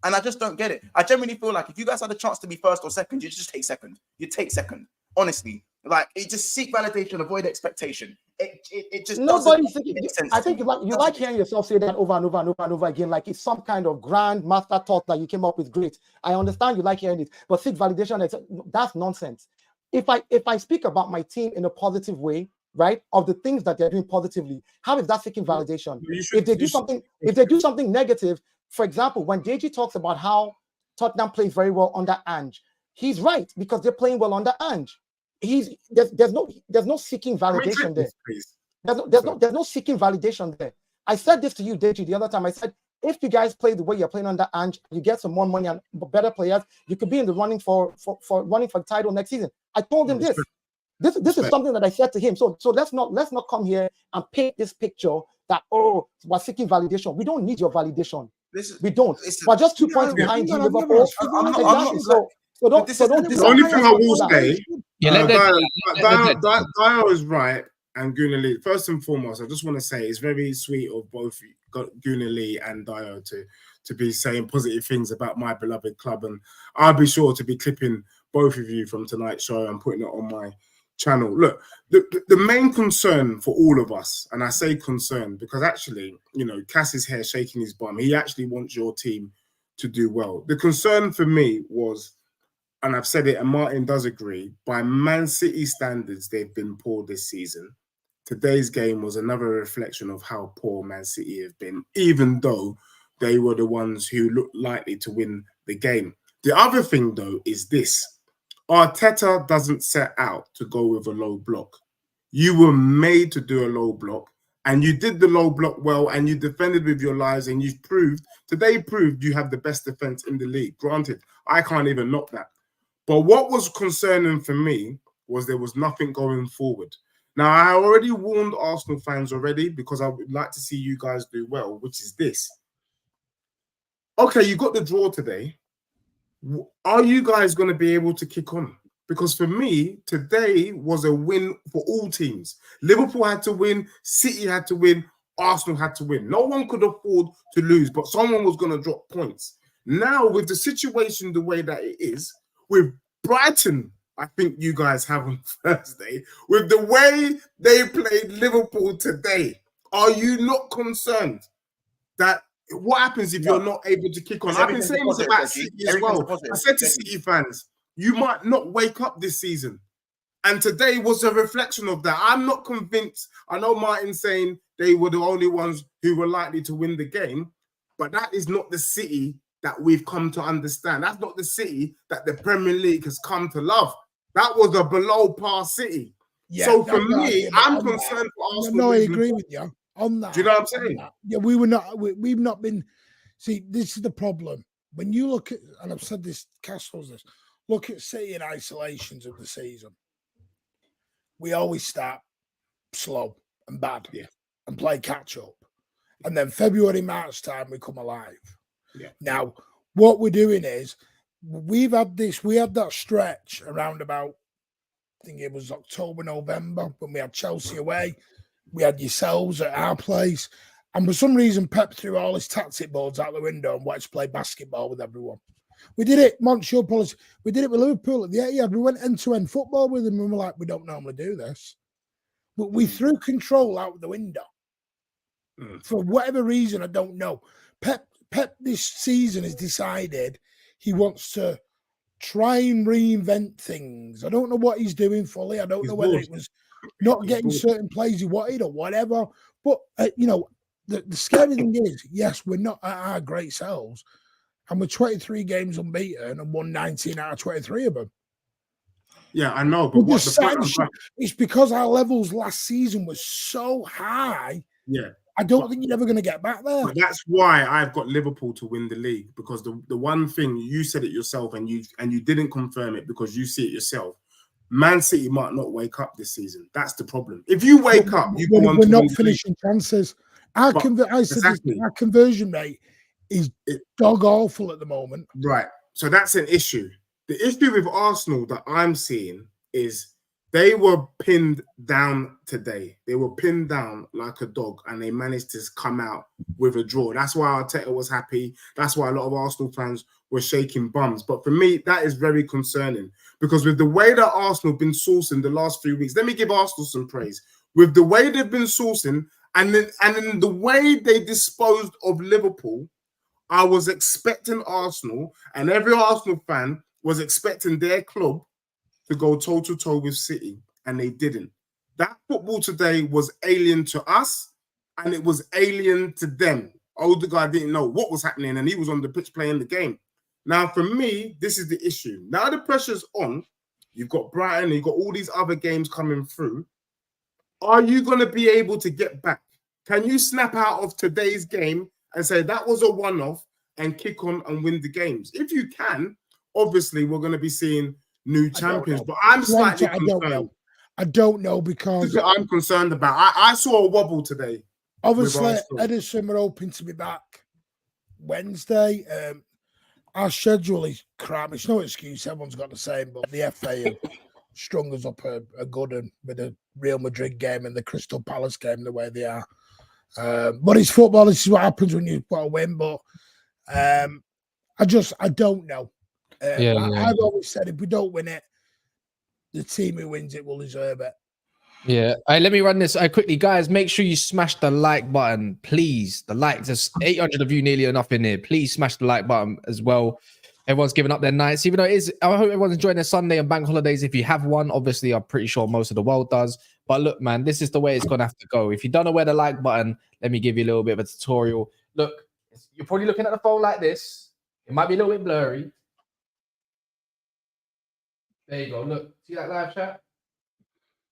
And I just don't get it. I genuinely feel like if you guys had a chance to be first or second, you just take second. You take second. Honestly, like it just seek validation, avoid expectation. It just Nobody's doesn't make sense. I think you like hearing yourself say that over and over and over and over again, like it's some kind of grand master thought that you came up with. Great, I understand you like hearing it, but seek validation, that's nonsense. If I speak about my team in a positive way, right, of the things that they're doing positively, how is that seeking validation? If they do something negative, for example, when Deji talks about how Tottenham plays very well under Ange, he's right because they're playing well under Ange. There's no seeking validation there. There's no seeking validation there. I said this to you, Deji, the other time. I said, if you guys play the way you're playing under Ange, you get some more money and better players, you could be in the running for running for the title next season. I told him this. This is something that I said to him. So let's not come here and paint this picture that we're seeking validation. We don't need your validation. We don't. We're just 2 points behind you, Liverpool. So don't. The only thing I will say, Dio is right, and Guna Lee. First and foremost, I just want to say it's very sweet of both Guna Lee and Dio to be saying positive things about my beloved club, and I'll be sure to be clipping both of you from tonight's show and putting it on my channel. Look, the main concern for all of us, and I say concern because actually, Cass is here shaking his bum. He actually wants your team to do well. The concern for me was, and I've said it, and Martin does agree, by Man City standards, they've been poor this season. Today's game was another reflection of how poor Man City have been, even though they were the ones who looked likely to win the game. The other thing, though, is this. Arteta doesn't set out to go with a low block. You were made to do a low block, and you did the low block well, and you defended with your lives, and you've proved you have the best defense in the league. Granted, I can't even knock that. But what was concerning for me was there was nothing going forward. Now, I already warned Arsenal fans already because I would like to see you guys do well, which is this. Okay, you got the draw today. Are you guys going to be able to kick on? Because for me, today was a win for all teams. Liverpool had to win, City had to win, Arsenal had to win. No one could afford to lose, but someone was going to drop points. Now, with the situation the way that it is, with Brighton, I think you guys have on Thursday, with the way they played Liverpool today, are you not concerned that what happens if you're not able to kick on? I've been saying this about City as well. I said to City fans, you might not wake up this season. And today was a reflection of that. I'm not convinced. I know Martin's saying they were the only ones who were likely to win the game, but that is not the City that we've come to understand. That's not the City that the Premier League has come to love. That was a below par City. Yeah, so for me, I'm concerned for Arsenal. No, I agree with you on that. Do you know what I'm saying? Yeah, we've not been. See, this is the problem. When you look at, and I've said this, Castle's this, look at City in isolations of the season. We always start slow and bad, and play catch up. And then February, March time, we come alive. Yeah. Now, what we're doing is we had that stretch around about, I think it was October, November, when we had Chelsea away. We had yourselves at our place. And for some reason, Pep threw all his tactic boards out the window and wanted to play basketball with everyone. We did it, Montreal policy. We did it with Liverpool at the Etihad. We went end-to-end football with them and we were like, we don't normally do this. But we threw control out the window. For whatever reason, I don't know. Pep this season has decided he wants to try and reinvent things. I don't know what he's doing fully. I don't know whether it was not getting certain plays he wanted or whatever. But, the scary thing is, yes, we're not at our great selves. And we're 23 games unbeaten and won 19 out of 23 of them. Yeah, I know. But what the point it's because our levels last season was so high. Yeah. I don't think you're ever going to get back there. But that's why I've got Liverpool to win the league, because the one thing, you said it yourself and you didn't confirm it because you see it yourself. Man City might not wake up this season. That's the problem. If you wake up, we're not finishing chances. Our conversion rate is dog awful at the moment. Right. So that's an issue. The issue with Arsenal that I'm seeing is they were pinned down today. They were pinned down like a dog, and they managed to come out with a draw. That's why Arteta was happy. That's why a lot of Arsenal fans were shaking bums. But for me, that is very concerning, because with the way that Arsenal have been sourcing the last 3 weeks, let me give Arsenal some praise. With the way they've been sourcing and then the way they disposed of Liverpool, I was expecting Arsenal, and every Arsenal fan was expecting their club to go toe-to-toe with City, and they didn't. That football today was alien to us, and it was alien to them. Odegaard didn't know what was happening, and he was on the pitch playing the game. Now, for me, this is the issue. Now the pressure's on. You've got Brighton, you've got all these other games coming through. Are you going to be able to get back? Can you snap out of today's game and say that was a one-off and kick on and win the games? If you can, obviously we're going to be seeing new champions, but I'm slightly concerned. I don't know because I'm concerned about. I saw a wobble today. Obviously, Edison are hoping to be back Wednesday. Our schedule is crap. It's no excuse. Everyone's got the same, but the FA have strung us up a good one with the Real Madrid game and the Crystal Palace game the way they are. But it's football. This is what happens when you've got to win. But I don't know. I've always said if we don't win it, the team who wins it will deserve it. Yeah. Let me run this quickly, guys. Make sure you smash the like button, please. The like, there's 800 of you, nearly enough in here. Please smash the like button as well. Everyone's giving up their nights, even though it is. I hope everyone's enjoying their Sunday and bank holidays. If you have one, obviously, I'm pretty sure most of the world does. But look, man, this is the way it's gonna have to go. If you don't know where the like button, let me give you a little bit of a tutorial. Look, you're probably looking at the phone like this. It might be a little bit blurry. There you go. Look, see that live chat?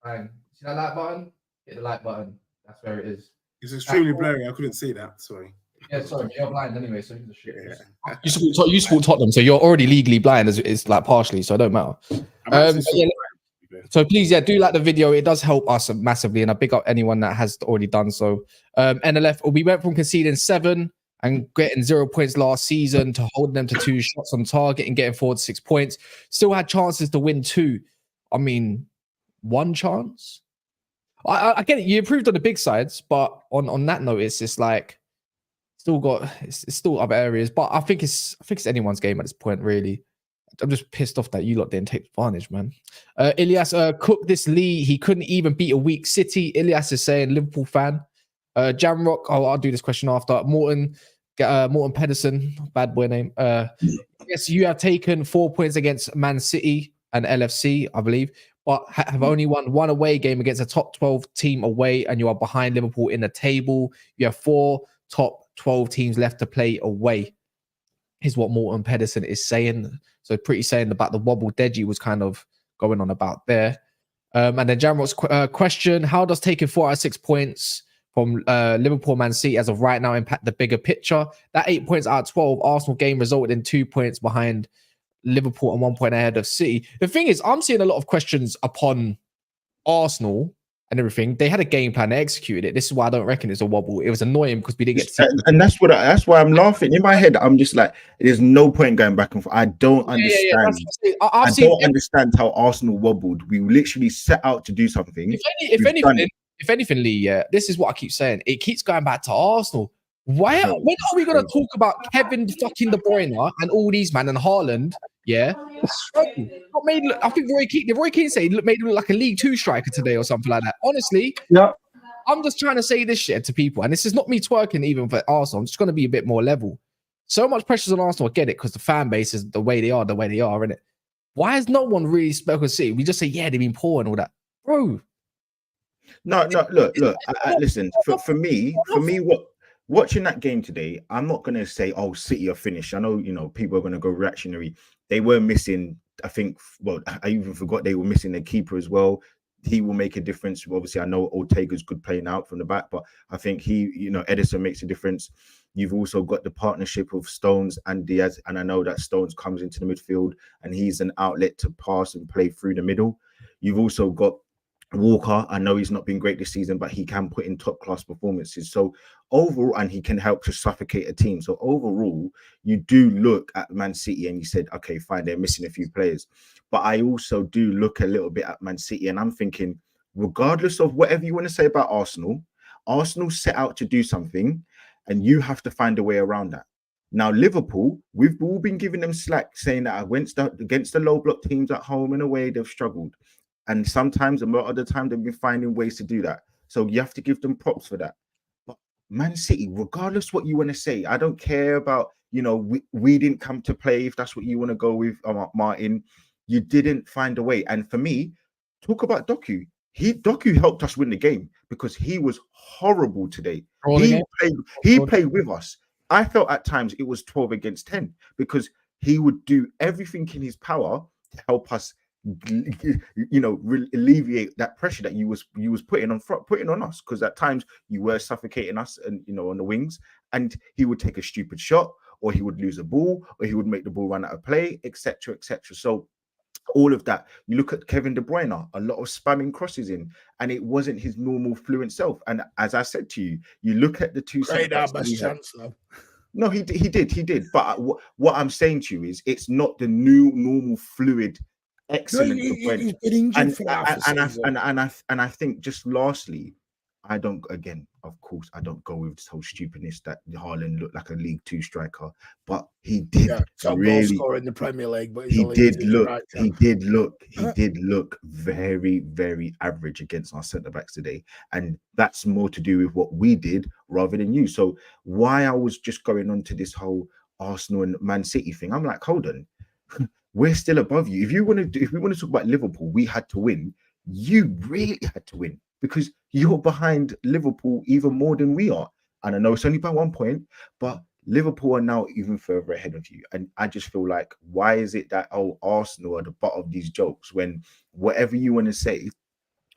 Bang. See that like button? Hit the like button. That's where it is. It's extremely blurry. I couldn't see that. Sorry. Yeah, sorry. You're blind anyway, so who's the shit? Yeah. You support Tottenham, so you're already legally blind. It's like partially, so it don't matter. So please, do like the video. It does help us massively, and I big up anyone that has already done so. NLF, we went from conceding 7 and getting 0 points last season to holding them to 2 shots on target and getting forward 6 points. Still had chances to win 2. I mean, 1 chance. I get it. You improved on the big sides, but on that note, it's just like it's still other areas. But I think it's anyone's game at this point, really. I'm just pissed off that you lot didn't take advantage, man. Ilyas, Cook this Lee. He couldn't even beat a weak City. Ilyas is saying, Liverpool fan. Jamrock, I'll do this question after. Morton Pedersen, bad boy name. Yes, you have taken 4 points against Man City and LFC, I believe, but have only won 1 away game against a top 12 team away, and you are behind Liverpool in the table. You have 4 top 12 teams left to play away, is what Morton Pedersen is saying. So pretty saying about the wobble Deji was kind of going on about there. And then Jamrock's question, how does taking 4 out of 6 points from Liverpool Man City as of right now impact the bigger picture? That 8 points out of 12 Arsenal game resulted in 2 points behind Liverpool and 1 point ahead of City. The thing is, I'm seeing a lot of questions upon Arsenal and everything. They had a game plan, they executed it. This is why I don't reckon it's a wobble. It was annoying because we didn't get to and that's why I'm laughing. In my head, I'm just like, there's no point going back and forth. I don't understand. I don't understand how Arsenal wobbled. We literally set out to do something. If anything, Lee, this is what I keep saying. It keeps going back to Arsenal. When are we going to talk about Kevin fucking De Bruyne and all these man and Haaland? Yeah, I think Roy Keane said he made him look like a League 2 striker today or something like that. Honestly, yeah, I'm just trying to say this shit to people, and this is not me twerking even for Arsenal. I'm just going to be a bit more level. So much pressure's on Arsenal. I get it because the fan base is the way they are, isn't it? Why has no one really spoken City? We just say, yeah, they've been poor and all that, bro. No, look. Listen, for me, watching that game today, I'm not gonna say, oh, City are finished. I know, people are gonna go reactionary. They were missing, I think. Well, I even forgot they were missing their keeper as well. He will make a difference. Obviously, I know Ortega's good playing out from the back, but I think Edison makes a difference. You've also got the partnership of Stones and Diaz, and I know that Stones comes into the midfield and he's an outlet to pass and play through the middle. You've also got Walker. I know he's not been great this season, but he can put in top class performances. So overall, and he can help to suffocate a team. So overall, you do look at Man City and you said, okay, fine, they're missing a few players. But I also do look a little bit at Man City and I'm thinking, regardless of whatever you want to say about Arsenal set out to do something and you have to find a way around that. Now, Liverpool, we've all been giving them slack, saying that against the low block teams at home and away, they've struggled. And sometimes, a lot of the time, they've been finding ways to do that. So you have to give them props for that. But Man City, regardless what you want to say, I don't care about, we didn't come to play, if that's what you want to go with, Martin. You didn't find a way. And for me, talk about Doku. Doku helped us win the game because he was horrible today. He played with us. I felt at times it was 12 against 10 because he would do everything in his power to help us, alleviate that pressure that you was putting on us, because at times you were suffocating us and on the wings, and he would take a stupid shot or he would lose a ball or he would make the ball run out of play, etc. So all of that, you look at Kevin De Bruyne, a lot of spamming crosses in, and it wasn't his normal fluent self. And as I said to you, you look at the two chance though. No, he did. But what I'm saying to you is, it's not the new normal fluid, excellent. He's been injured for half the season. And I think just lastly, I don't go with this whole stupidness that Haaland looked like a League Two striker, but he did really score in the Premier League. But he did look very, very average against our centre backs today, and that's more to do with what we did rather than you. So why I was just going on to this whole Arsenal and Man City thing, I'm like, hold on, we're still above you. If we want to talk about Liverpool, we had to win. You really had to win, because you're behind Liverpool even more than we are. And I know it's only by 1 point, but Liverpool are now even further ahead of you. And I just feel like, why is it that, Arsenal are the butt of these jokes, when whatever you want to say,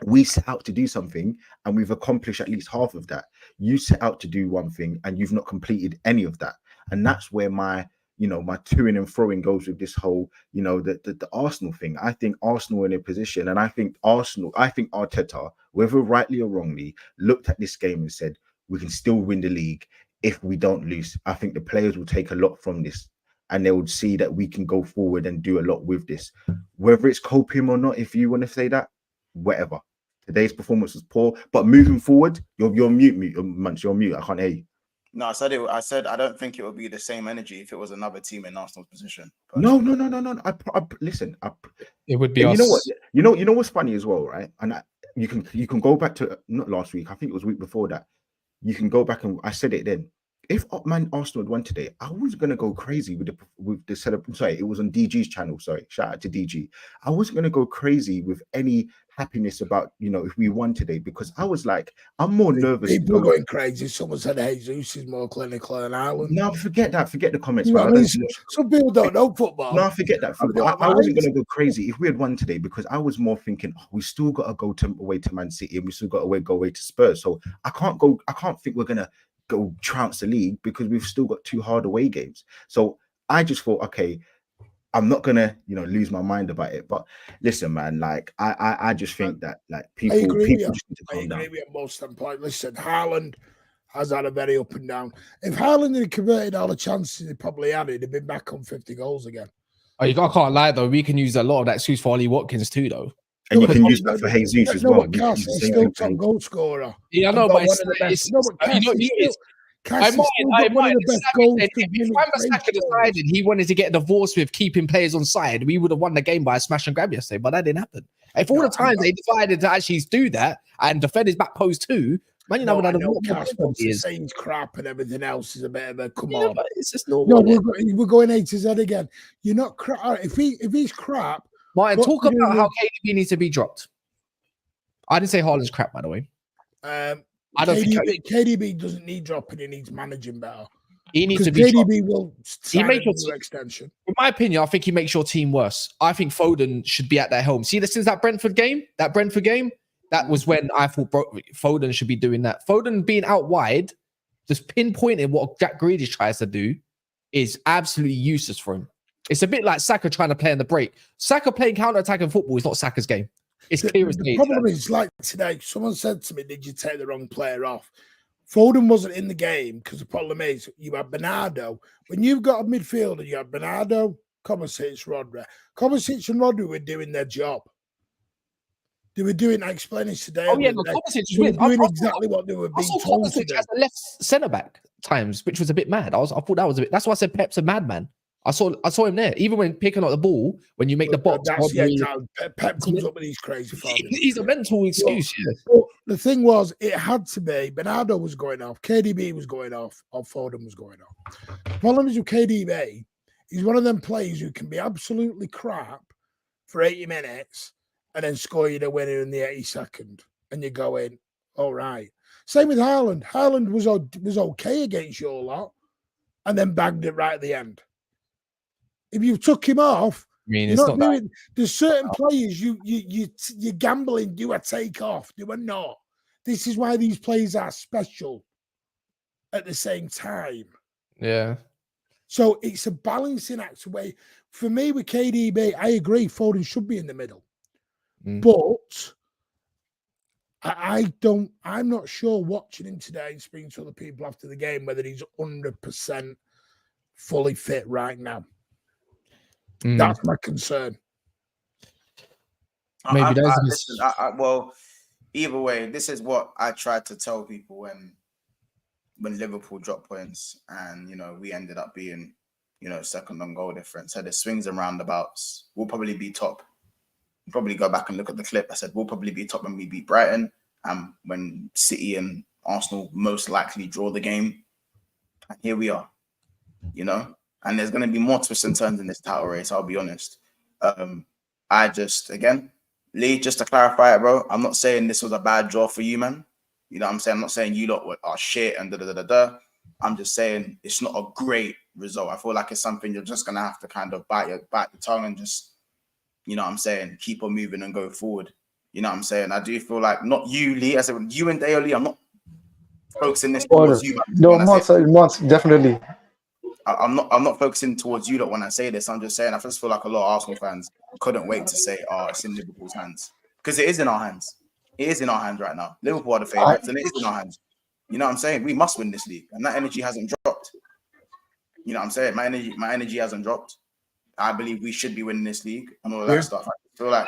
we set out to do something and we've accomplished at least half of that. You set out to do one thing and you've not completed any of that. And that's where my to-ing and throwing goes with this whole, the Arsenal thing. I think Arsenal in a position, and I think Arteta, whether rightly or wrongly, looked at this game and said, we can still win the league if we don't lose. I think the players will take a lot from this and they would see that we can go forward and do a lot with this. Whether it's copium or not, if you want to say that, whatever. Today's performance was poor, but moving forward, you're mute, Munch, you're mute. I can't hear you. No, I said I don't think it would be the same energy if it was another team in Arsenal's position. No. Listen, it would be. You know what? You know what's funny as well, right? And you can go back to not last week. I think it was week before that. You can go back and I said it then. If Arsenal had won today, I was gonna go crazy with the celebration. Sorry, it was on DG's channel. Sorry, shout out to DG. I wasn't gonna go crazy with any happiness about if we won today, because I was like, I'm more nervous. People are going crazy. Someone said Jesus is more clinical than Ireland. No, forget that. Forget the comments. Some people don't know football. No, forget that. I wasn't going to go crazy if we had won today, because I was more thinking, we still got to go away to Man City and we still got to go away to Spurs. So I can't think we're going to go trounce the league because we've still got 2 hard away games. So I just thought, okay, I'm not gonna, lose my mind about it. But listen, man, like I just think that people just need to calm down. I agree with you most of the point. Listen, Haaland has had a very up and down. If Haaland had converted all the chances he probably had, he'd have been back on 50 goals again. I can't lie though. We can use a lot of that excuse for Ollie Watkins too, though. And you can use that for Jesus as well. He's still top goal scorer. Yeah, I know, but if Wan-Bissaka decided he wanted to get divorced with keeping players on side, we would have won the game by a smash and grab yesterday, but that didn't happen. If all the times they decided to actually do that and defend his back post too, Man, you No, know, I had a know lot more Cass than wants he the is. same crap and everything else is a bit of a come Yeah, on. but it's just No, normal. we're going A to Z again. You're not crap. If he's crap, Martin, what talk you about do how with- KDB needs to be dropped. I didn't say Haaland's crap, by the way. I don't think KDB doesn't need dropping. He needs managing better. he needs to Because be KDB dropped. will sign a new extension. In my opinion, I think he makes your team worse. I think Foden should be at their helm. See, since that Brentford game, that was when I thought Foden should be doing that. Foden being out wide, just pinpointing what Jack Grealish tries to do, is absolutely useless for him. It's a bit like Saka trying to play in the break. Saka playing counter-attacking football is not Saka's game. It's clear as day. The problem is, like today, someone said to me, "Did you take the wrong player off?" Foden wasn't in the game because the problem is you have Bernardo. When you've got a midfielder, you have Bernardo, Kovacic, Rodri. Kovacic and Rodri were doing their job. They were doing, I explained this today. Oh, yeah, no, Kovacic they were doing exactly what they were being told to do. As a left centre-back times, which was a bit mad. I thought that was a bit. That's why I said Pep's a madman. I saw him there. Even when picking up the ball, when you make the box. Pep comes up with these crazy formulas. He's a mental excuse. Well, the thing was, it had to be. Bernardo was going off. KDB was going off. Or Foden was going off. The problem is with KDB, he's one of them players who can be absolutely crap for 80 minutes and then score you the winner in the 82nd. And you're going, all right. Same with Haaland. Haaland was okay against your lot and then bagged it right at the end. If you took him off, I mean, it's not that. There's certain players you're gambling. Do a take off? Do a not? This is why these players are special. At the same time, Yeah. So it's a balancing act. Way for me with KDB, I agree. Foden should be in the middle, but I don't. I'm not sure. Watching him today and speaking to other people after the game, whether he's 100% fully fit right now. That's my concern. Maybe well, either way, this is what I tried to tell people when Liverpool dropped points, and we ended up being second on goal difference. So the swings and roundabouts. We'll probably be top. Probably go back and look at the clip. I said we'll probably be top when we beat Brighton, when City and Arsenal most likely draw the game. And here we are, And there's going to be more twists and turns in this title race, I'll be honest. Lee, just to clarify it, bro, I'm not saying this was a bad draw for you, man. You know what I'm saying? I'm not saying you lot are shit and da-da-da-da-da. I'm just saying it's not a great result. I feel like it's something you're just going to have to kind of bite your tongue and just, keep on moving and go forward. You know what I'm saying? I do feel like, not you, Lee, I said you and Dale Lee, I'm not focusing this towards you. No, once, definitely. I'm not focusing towards you lot when I say this. I'm just saying I just feel like a lot of Arsenal fans couldn't wait to say, it's in Liverpool's hands. Because it is in our hands. It is in our hands right now. Liverpool are the favourites and it is in our hands. You know what I'm saying? We must win this league. And that energy hasn't dropped. You know what I'm saying? My energy hasn't dropped. I believe we should be winning this league and all of that stuff. I feel like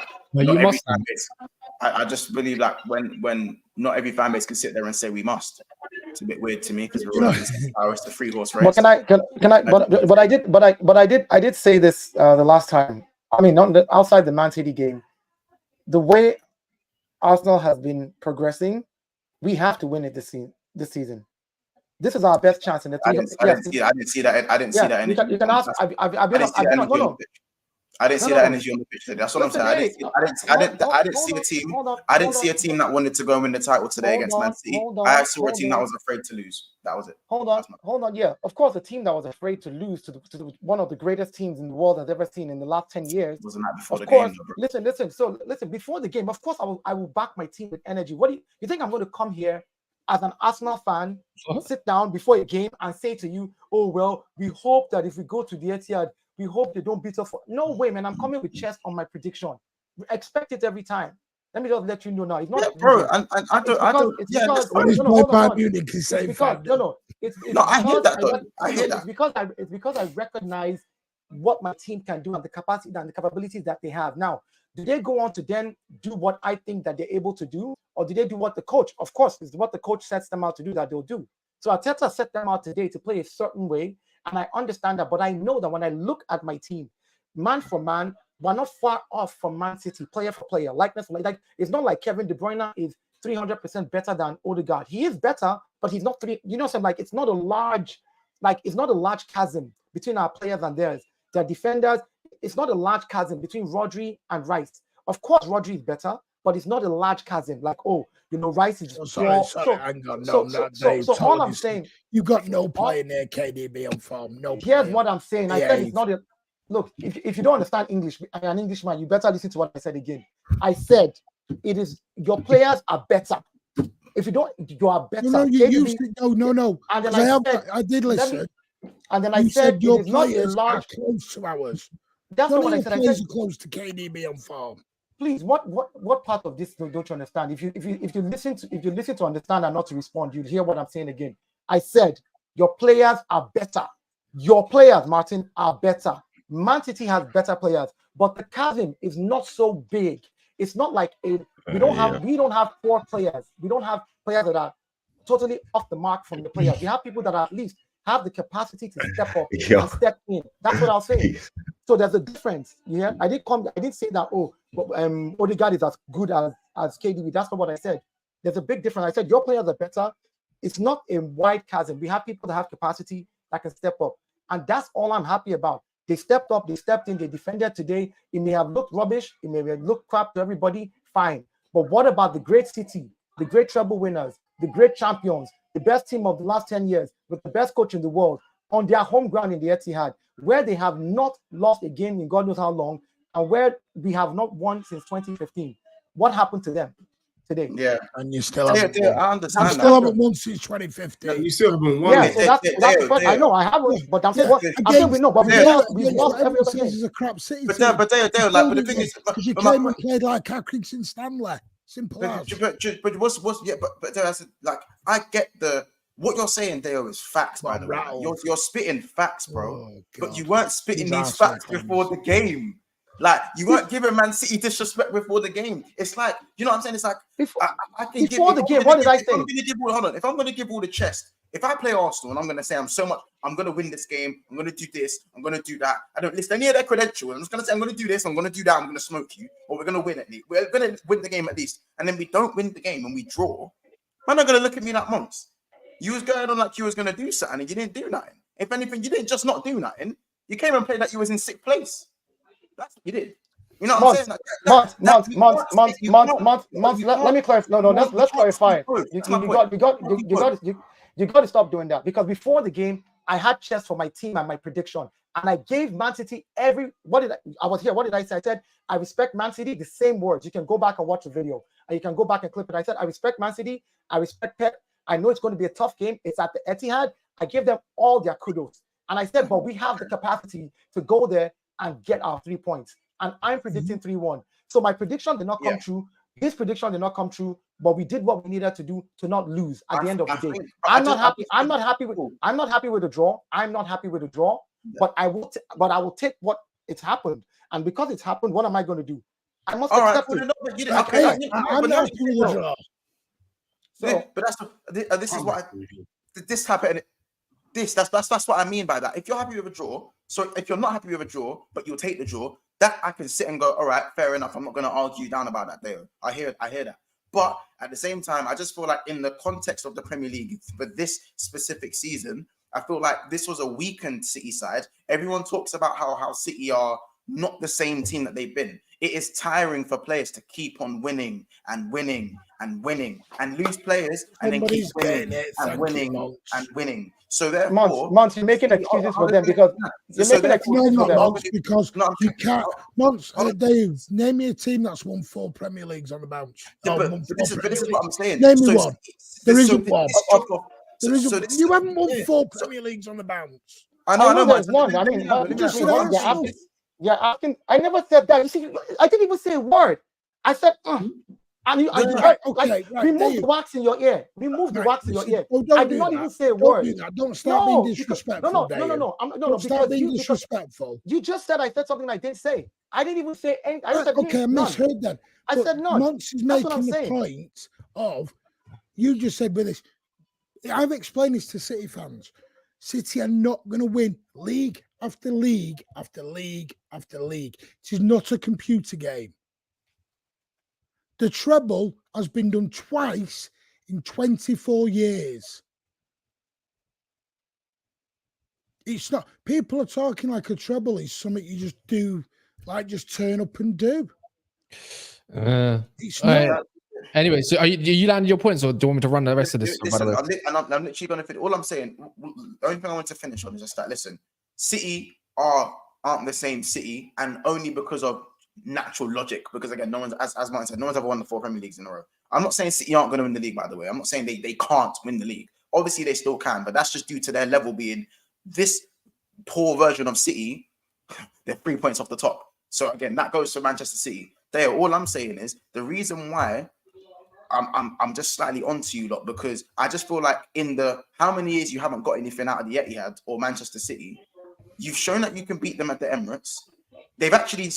I just believe like when not every fan base can sit there and say we must. It's a bit weird to me because we're running it's the 3-horse race. But I did say this the last time. I mean, outside the Man City game, the way Arsenal has been progressing, we have to win it this season. This is our best chance in the team. I didn't see that. I didn't see that energy. You can ask. I didn't see that energy on the pitch today. That's what I'm saying. I didn't see a team. I didn't see a team that wanted to go and win the title today against Man City. I saw a team that was afraid to lose. That was it. Hold on. Yeah, of course, a team that was afraid to lose to one of the greatest teams in the world has ever seen in the last 10 years. Wasn't that before the game? Listen. So before the game, of course, I will back my team with energy. What do you think I'm going to come here as an Arsenal fan, sit down before a game and say to you, oh, well, we hope that if we go to the Etihad, we hope they don't beat us? No way, man. I'm coming with chest on my prediction. Expect it every time. Let me just let you know now. It's not, bro. I don't. It's because I recognize what my team can do and the capacity and the capabilities that they have. Now, do they go on to then do what I think that they're able to do, or do they do what the coach? Of course, it's what the coach sets them out to do that they'll do. So Arteta set them out today to play a certain way, and I understand that. But I know that when I look at my team, man for man, we're not far off from Man City, player for player, likeness. Like it's not like Kevin De Bruyne is 300% better than Odegaard. He is better, but he's not you know, so like it's not a large chasm between our players and theirs. Their defenders, it's not a large chasm between Rodri and Rice. Of course, Rodri is better, but it's not a large chasm. Like, oh, you know, Rice is just sorry, hang on, so all I'm saying, you got no player near KDB on form. No. Here's what I'm saying. I said it's not a look. If you don't understand English, an Englishman, you better listen to what I said again. I said it is your players are better. If you don't, you are better. No, you used it. No. And then I did listen. And then I said your it is not a players large. are close to ours. That's not what I said. I said close to KDB on form. Please, what part of this don't you understand? If you listen to understand and not to respond, you'll hear what I'm saying again. I said your players are better. Your players, Martin, are better. Man City has better players, but the chasm is not so big. It's not like we don't have poor players. We don't have players that are totally off the mark from the players. We have people that at least have the capacity to step up and step in. That's what I'll say. So there's a difference. Yeah, I didn't say that. Odegaard is as good as KDB. That's not what I said. There's a big difference. I said your players are better. It's not a wide chasm. We have people that have capacity that can step up, and that's all I'm happy about. They stepped up. They stepped in. They defended today. It may have looked rubbish. It may have looked crap to everybody. Fine. But what about the great City, the great treble winners, the great champions, the best team of the last 10 years, with the best coach in the world, on their home ground in the Etihad, where they have not lost a game in God knows how long, and where we have not won since 2015? What happened to them today? Yeah, and you still haven't won. I understand. You still haven't won since 2015. No, you still haven't won. Yeah, so that's the point. I know I haven't, but I'm saying I'm saying we know, but we've lost every other game. Is a crap City. But like, but the thing is, because you came and played like Atkinson Stanley. Simple as. But what's like I get what you're saying, Dale, is facts, by the way. You're spitting facts, bro. But you weren't spitting these facts before the game. Like, you weren't giving Man City disrespect before the game. It's like, you know what I'm saying? It's like, I can before the game, what did I say? If I'm going to give all the chest, if I play Arsenal and I'm going to say I'm going to win this game, I'm going to do this, I'm going to do that. I don't list any of their credentials. I'm just going to say I'm going to do this, I'm going to do that, I'm going to smoke you, or we're going to win at least. We're going to win the game at least. And then we don't win the game and we draw. Man, not going to look at me like months. You was going on like you was going to do something and you didn't do nothing. If anything, you didn't just not do nothing. You came and played like you was in sixth place. That's what you did. You know what I'm saying? Months. Let me clarify. No, let's clarify. You got to stop doing that, because before the game, I had chess for my team and my prediction, and I gave Man City what did I say? I said I respect Man City. The same words. You can go back and watch the video, and you can go back and clip it. I said I respect Man City. I respect Pep. I know it's going to be a tough game. It's at the Etihad. I give them all their kudos, and I said, but we have the capacity to go there and get our 3 points. And I'm predicting 3-1. So my prediction did not come true. His prediction did not come true, but we did what we needed to do to not lose at the end of the day. I'm not happy with the draw. But I will take what it's happened. And because it's happened, what am I going to do? I must accept it. I'm not happy with the draw. But this is what this happened. That's what I mean by that. If you're happy with a draw, so if you're not happy with a draw, but you'll take the draw, that I can sit and go, all right, fair enough. I'm not going to argue down about that there. I hear that. But at the same time, I just feel like in the context of the Premier League for this specific season, I feel like this was a weakened City side. Everyone talks about how City are not the same team that they've been. It is tiring for players to keep on winning and lose players and then keep winning. So therefore, Months, you're making excuses for them because you're making excuses for them. Because you can't. Months, Dave, name me a team that's won 4 Premier Leagues on the bounce. But this is what I'm saying. Name me one. There isn't one. You haven't won 4 Premier Leagues on the bounce. I know there's one. I mean, you're asking. I never said that. You see, I didn't even say a word. I said, remove the wax in your ear. Remove the wax in your ear. I did not even say a word. Don't start being disrespectful. No. Start being disrespectful. You just said I said something I didn't say. I didn't even say anything. I misheard that. I said none. Monks is making the point of, you just said with this. I've explained this to City fans. City are not going to win league after league after league after league. It is not a computer game. The treble has been done twice in 24 years. It's not, people are talking like a treble is something you just do, like just turn up and do. It's not. Anyway, so you landed your points, or do you want me to run the rest of this? Listen, I'm literally going to finish. All I'm saying, the only thing I want to finish on is just that. Listen, City aren't the same City, and only because of natural logic. Because again, no one's, as Martin said, no one's ever won the 4 Premier Leagues in a row. I'm not saying City aren't going to win the league. By the way, I'm not saying they can't win the league. Obviously, they still can, but that's just due to their level being this poor version of City. They're 3 points off the top. So again, that goes for Manchester City. There, all I'm saying is the reason why I'm just slightly onto you lot, because I just feel like in the how many years you haven't got anything out of the Etihad or Manchester City, you've shown that you can beat them at the Emirates. They've actually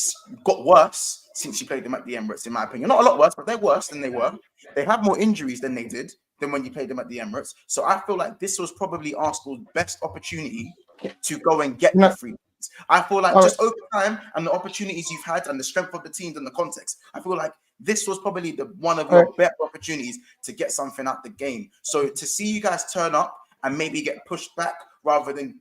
got worse since you played them at the Emirates, in my opinion. Not a lot worse, but they're worse than they were. They have more injuries than they did than when you played them at the Emirates. So I feel like this was probably Arsenal's best opportunity to go and get the 3 points. I feel like just over time and the opportunities you've had and the strength of the teams and the context, I feel like this was probably one of your better opportunities to get something out the game. So to see you guys turn up and maybe get pushed back rather than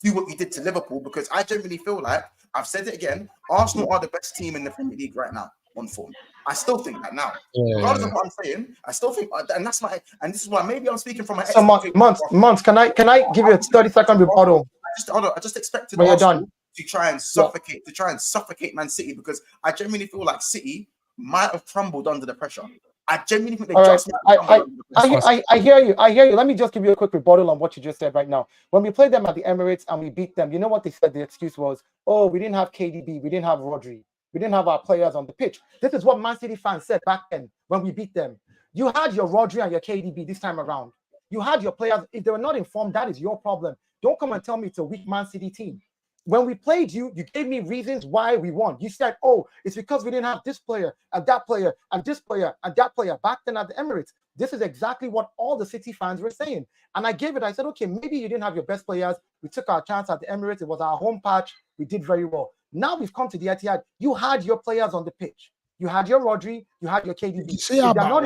do what you did to Liverpool, because I generally feel like, I've said it again, Arsenal are the best team in the Premier League right now on form. I still think that now. Regardless of what I'm saying, I still think, and that's my, and this is why maybe I'm speaking from my months. Can I give you a 30-second rebuttal? I just expected Arsenal to try and suffocate Man City, because I genuinely feel like City might have crumbled under the pressure. I genuinely think they I hear you. Let me just give you a quick rebuttal on what you just said right now. When we played them at the Emirates and we beat them, you know what they said? The excuse was, oh, we didn't have KDB, we didn't have Rodri, we didn't have our players on the pitch. This is what Man City fans said back then when we beat them. You had your Rodri and your KDB this time around. You had your players. If they were not informed, that is your problem. Don't come and tell me it's a weak Man City team. When we played you, you gave me reasons why we won. You said, oh, it's because we didn't have this player and that player and this player and that player back then at the Emirates. This is exactly what all the City fans were saying. And I gave it. I said, okay, maybe you didn't have your best players. We took our chance at the Emirates. It was our home patch. We did very well. Now we've come to the Etihad. You had your players on the pitch. You had your Rodri, you had your KDB. If they're not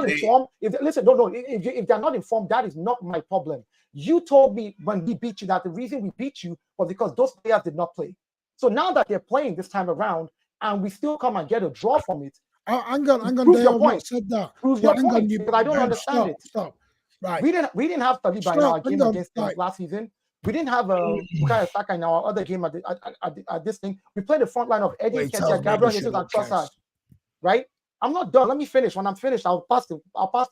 informed, if they're not informed, that is not my problem. You told me when we beat you that the reason we beat you was because those players did not play. So now that they're playing this time around and we still come and get a draw from it, I'm going prove your point. Said that. Prove your point, because I don't understand it. Stop. Right. We didn't have Saliba in our game against them last season. We didn't have Bukayo Saka in our other game at this thing. We played the front line of Eddie Nketiah, Gabriel Jesus, and Trossard. Right? I'm not done. Let me finish. When I'm finished, I'll pass the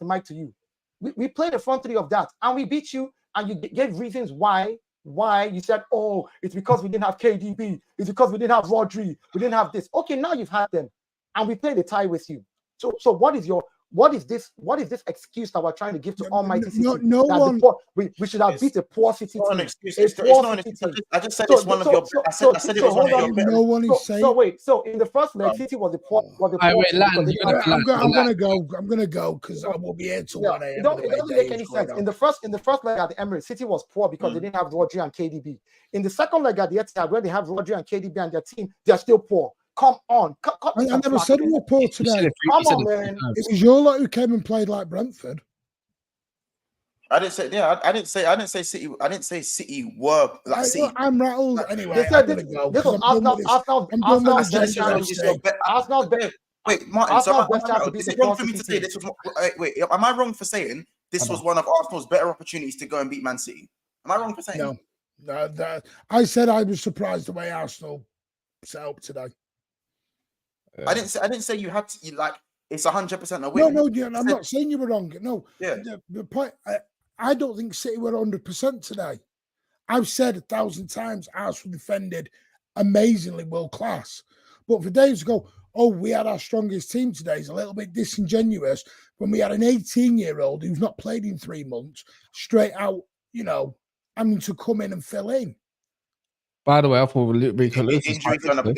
mic to you. We played the front three of that, and we beat you. And you gave reasons why you said, oh, it's because we didn't have KDB. It's because we didn't have Rodri. We didn't have this. Okay, now you've had them, and we played a tie with you. So what is this excuse that we're trying to give to Almighty City? We should have beat a poor City team. I just said it's one of your. I said it was one of your better. No one is saying. So wait. So in the first leg, City was the poor. I'm gonna go because I will be here till 1 a.m. It doesn't make any sense. In the first leg at the Emirates, City was poor because they didn't have Rodri and KDB. In the second leg at the Etihad, where they have Rodri and KDB and their team, they are still poor. Come on. I never said we were poor today. Come on, man. It was your lot who came and played like Brentford. I didn't say City. I didn't say City were like City. I'm rattled anyway. This was Arsenal's best. Wait, Martin. So is it wrong for me to say this was? Wait, am I wrong for saying this was one of Arsenal's better opportunities to go and beat Man City? Am I wrong for saying? No. I said I was surprised the way Arsenal set up today. I didn't say you had to. It's 100% a win. No, I'm not saying you were wrong. No, the point. I don't think City were 100% today. I've said 1,000 times Arsenal defended amazingly world class, but for Dave to go, oh, we had our strongest team today is a little bit disingenuous when we had an 18-year-old who's not played in 3 months straight out, having to come in and fill in. By the way, I thought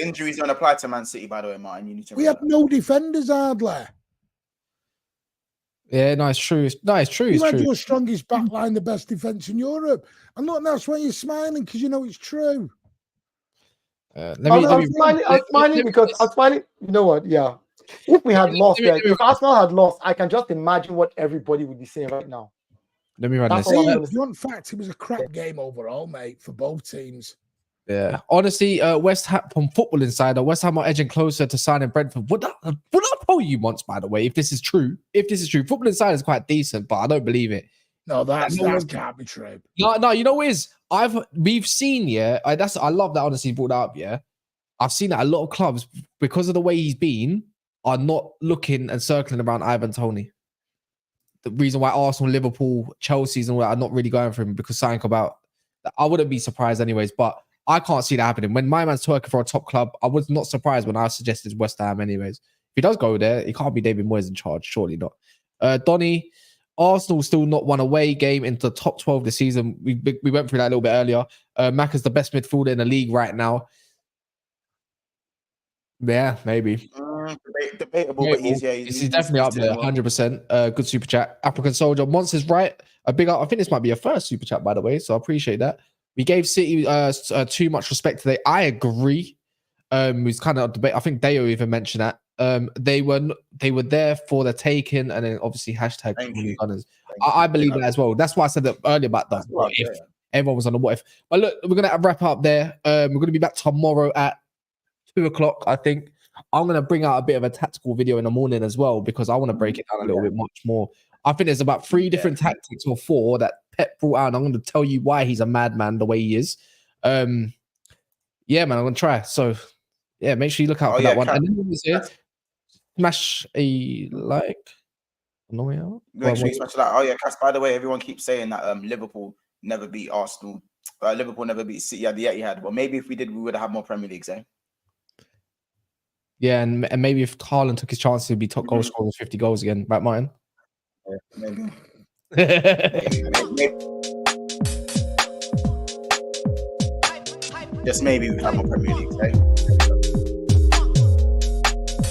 injuries don't apply to Man City. By the way, Martin, you need to. We have no defenders, hardly. Yeah, no, it's true. You had your strongest back line, the best defense in Europe. And look, that's why you're smiling, because you know it's true. I'm smiling because I'm smiling. You know what? Yeah. If we had lost, if Arsenal had lost, I can just imagine what everybody would be saying right now. Let me run That's this. all I'm gonna You want facts? It was a crap game overall, mate, for both teams. Yeah, honestly, West Ham from Football Insider, West Ham are edging closer to signing Brentford. Would I poll you once, by the way, if this is true? Football Insider is quite decent, but I don't believe it. No, that can't be true. No, you know what is? We've seen, I love that honestly brought that up, yeah. I've seen that a lot of clubs, because of the way he's been, are not looking and circling around Ivan Toney. The reason why Arsenal, Liverpool, Chelsea and all that are not really going for him because something about I wouldn't be surprised anyways, but I can't see that happening. When my man's twerking for a top club, I was not surprised when I suggested West Ham anyways. If he does go there, it can't be David Moyes in charge, surely not. Donny, Arsenal still not won away game into the top 12 this season. We went through that a little bit earlier. Mac is the best midfielder in the league right now. Yeah, maybe. Debatable, but he's definitely up there, 100%. Good super chat. African Soldier, Monsters right. A big up. I think this might be a first super chat, by the way, so I appreciate that. We gave City too much respect today. I agree. It was kind of a debate. I think Deo even mentioned that. They were there for the taking, and then obviously hashtag Gunners. I believe that as well. That's why I said that earlier about the what if. Everyone was on the what if. But look, we're gonna wrap up there. We're gonna be back tomorrow at 2:00, I think. I'm gonna bring out a bit of a tactical video in the morning as well because I want to break it down a little bit much more. I think there's about 3 different tactics or 4 that Pep brought out, and I'm going to tell you why he's a madman the way he is. Yeah, man, I'm going to try. So, yeah, make sure you look out for that one. And then smash a like. Make sure you smash a like. Oh, yeah, Cass, by the way, everyone keeps saying that Liverpool never beat Arsenal. Liverpool never beat City at the Etihad. Well, maybe if we did, we would have had more Premier Leagues, eh? Yeah, and maybe if Haaland took his chances, he'd be top goal scorer with 50 goals again. Right, Martin? Yeah, maybe. Just maybe we have more Premier Leagues, eh?